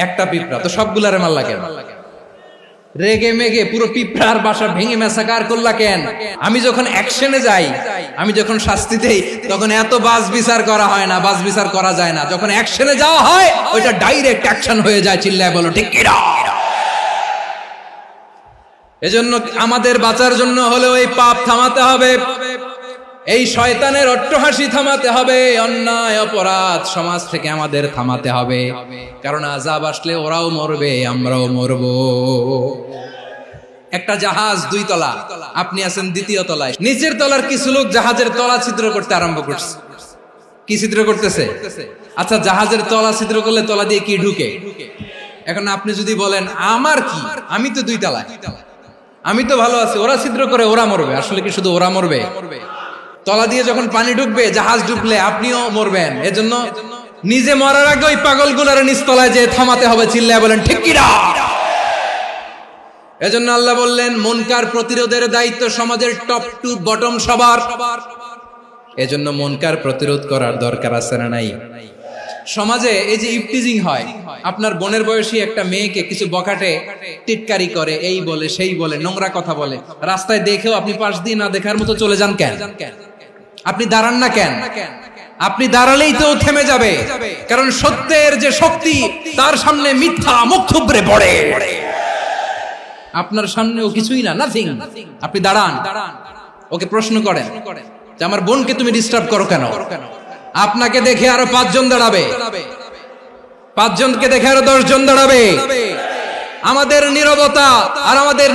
একটা পিঁপড়া, তো সবগুলারে মারলা কেন? রেগে মেগে পুরো পিঁপড়ার বাসা ভেঙে মেসাকার করলা কেন? আমি যখন অ্যাকশনে যাই, আমি যখন শাস্তি দেই, তখন এত বাস বিচার করা হয় না, বাস বিচার করা যায় না। যখন অ্যাকশনে যাওয়া হয়, ওইটা ডাইরেক্ট অ্যাকশন হয়ে যায়। চিল্লায় বলো ঠিক কি না? এজন্য আমাদের বাঁচার জন্য হলেও এই পাপ থামাতে হবে, এই শয়তানের অট্টহাসি থামাতে হবে, অন্যায় অপরাধ সমাজ থেকে আমাদের থামাতে হবে। কারণ আযাব আসলে ওরাও মরবে, আমরাও মরব। একটা জাহাজ 2 তলা, আপনি আছেন 2য় তলায়। নিচের তলার কিছু লোক জাহাজের তলা ছিদ্র করতে আরম্ভ করছে। কি ছিদ্র করতেছে? আচ্ছা, জাহাজের তলা ছিদ্র করলে তলা দিয়ে কি ঢুকে? এখন আপনি যদি বলেন আমার কি, আমি তো 2 তলায়, আমি তো ভালো আছি, ওরা ছিদ্র করে ওরা মরবে। আসলে কি শুধু ওরা মরবে? তলা দিয়ে যখন পানি ঢুকবে, জাহাজ ডুবলে আপনিও মরবেন। এজন্য নিজে মরার আগে ওই পাগলগুলোর নিচতলায় যে থামাতে হবে। চিল্লায় বলেন ঠিক কি না? এজন্য আল্লাহ বললেন, মুনকার প্রতিরোধের দায়িত্ব সমাজের টপ টু বটম সবার। এজন্য মুনকার প্রতিরোধ করার দরকার আছে না নাই? সমাজে এই যে ইফটিজিং হয়, আপনার বোনের বয়সী একটা মেয়েকে কিছু বখাটে টিটকারি করে, এই বলে সেই বলে, নোংরা কথা বলে, রাস্তায় দেখেও আপনি পাশ দিয়ে না দেখার মতো চলে যান কেন? আপনি দাঁড়ান না কেন? আপনি দাঁড়ালেই তো থেমে যাবে, কারণ সত্যের যে শক্তি, তার সামনে মিথ্যা মুখ থুবড়ে পড়ে। আপনার সামনে ও কিছুই না, নাথিং। আপনি দাঁড়ান, ওকে প্রশ্ন করেন যে আমার বোনকে তুমি ডিস্টার্ব করো কেন? আপনাকে দেখে আরো 5 জন দাঁড়াবে, 5 জনকে দেখে আরো 10 জন দাঁড়াবে। আমাদের নীরবতা আর আমাদের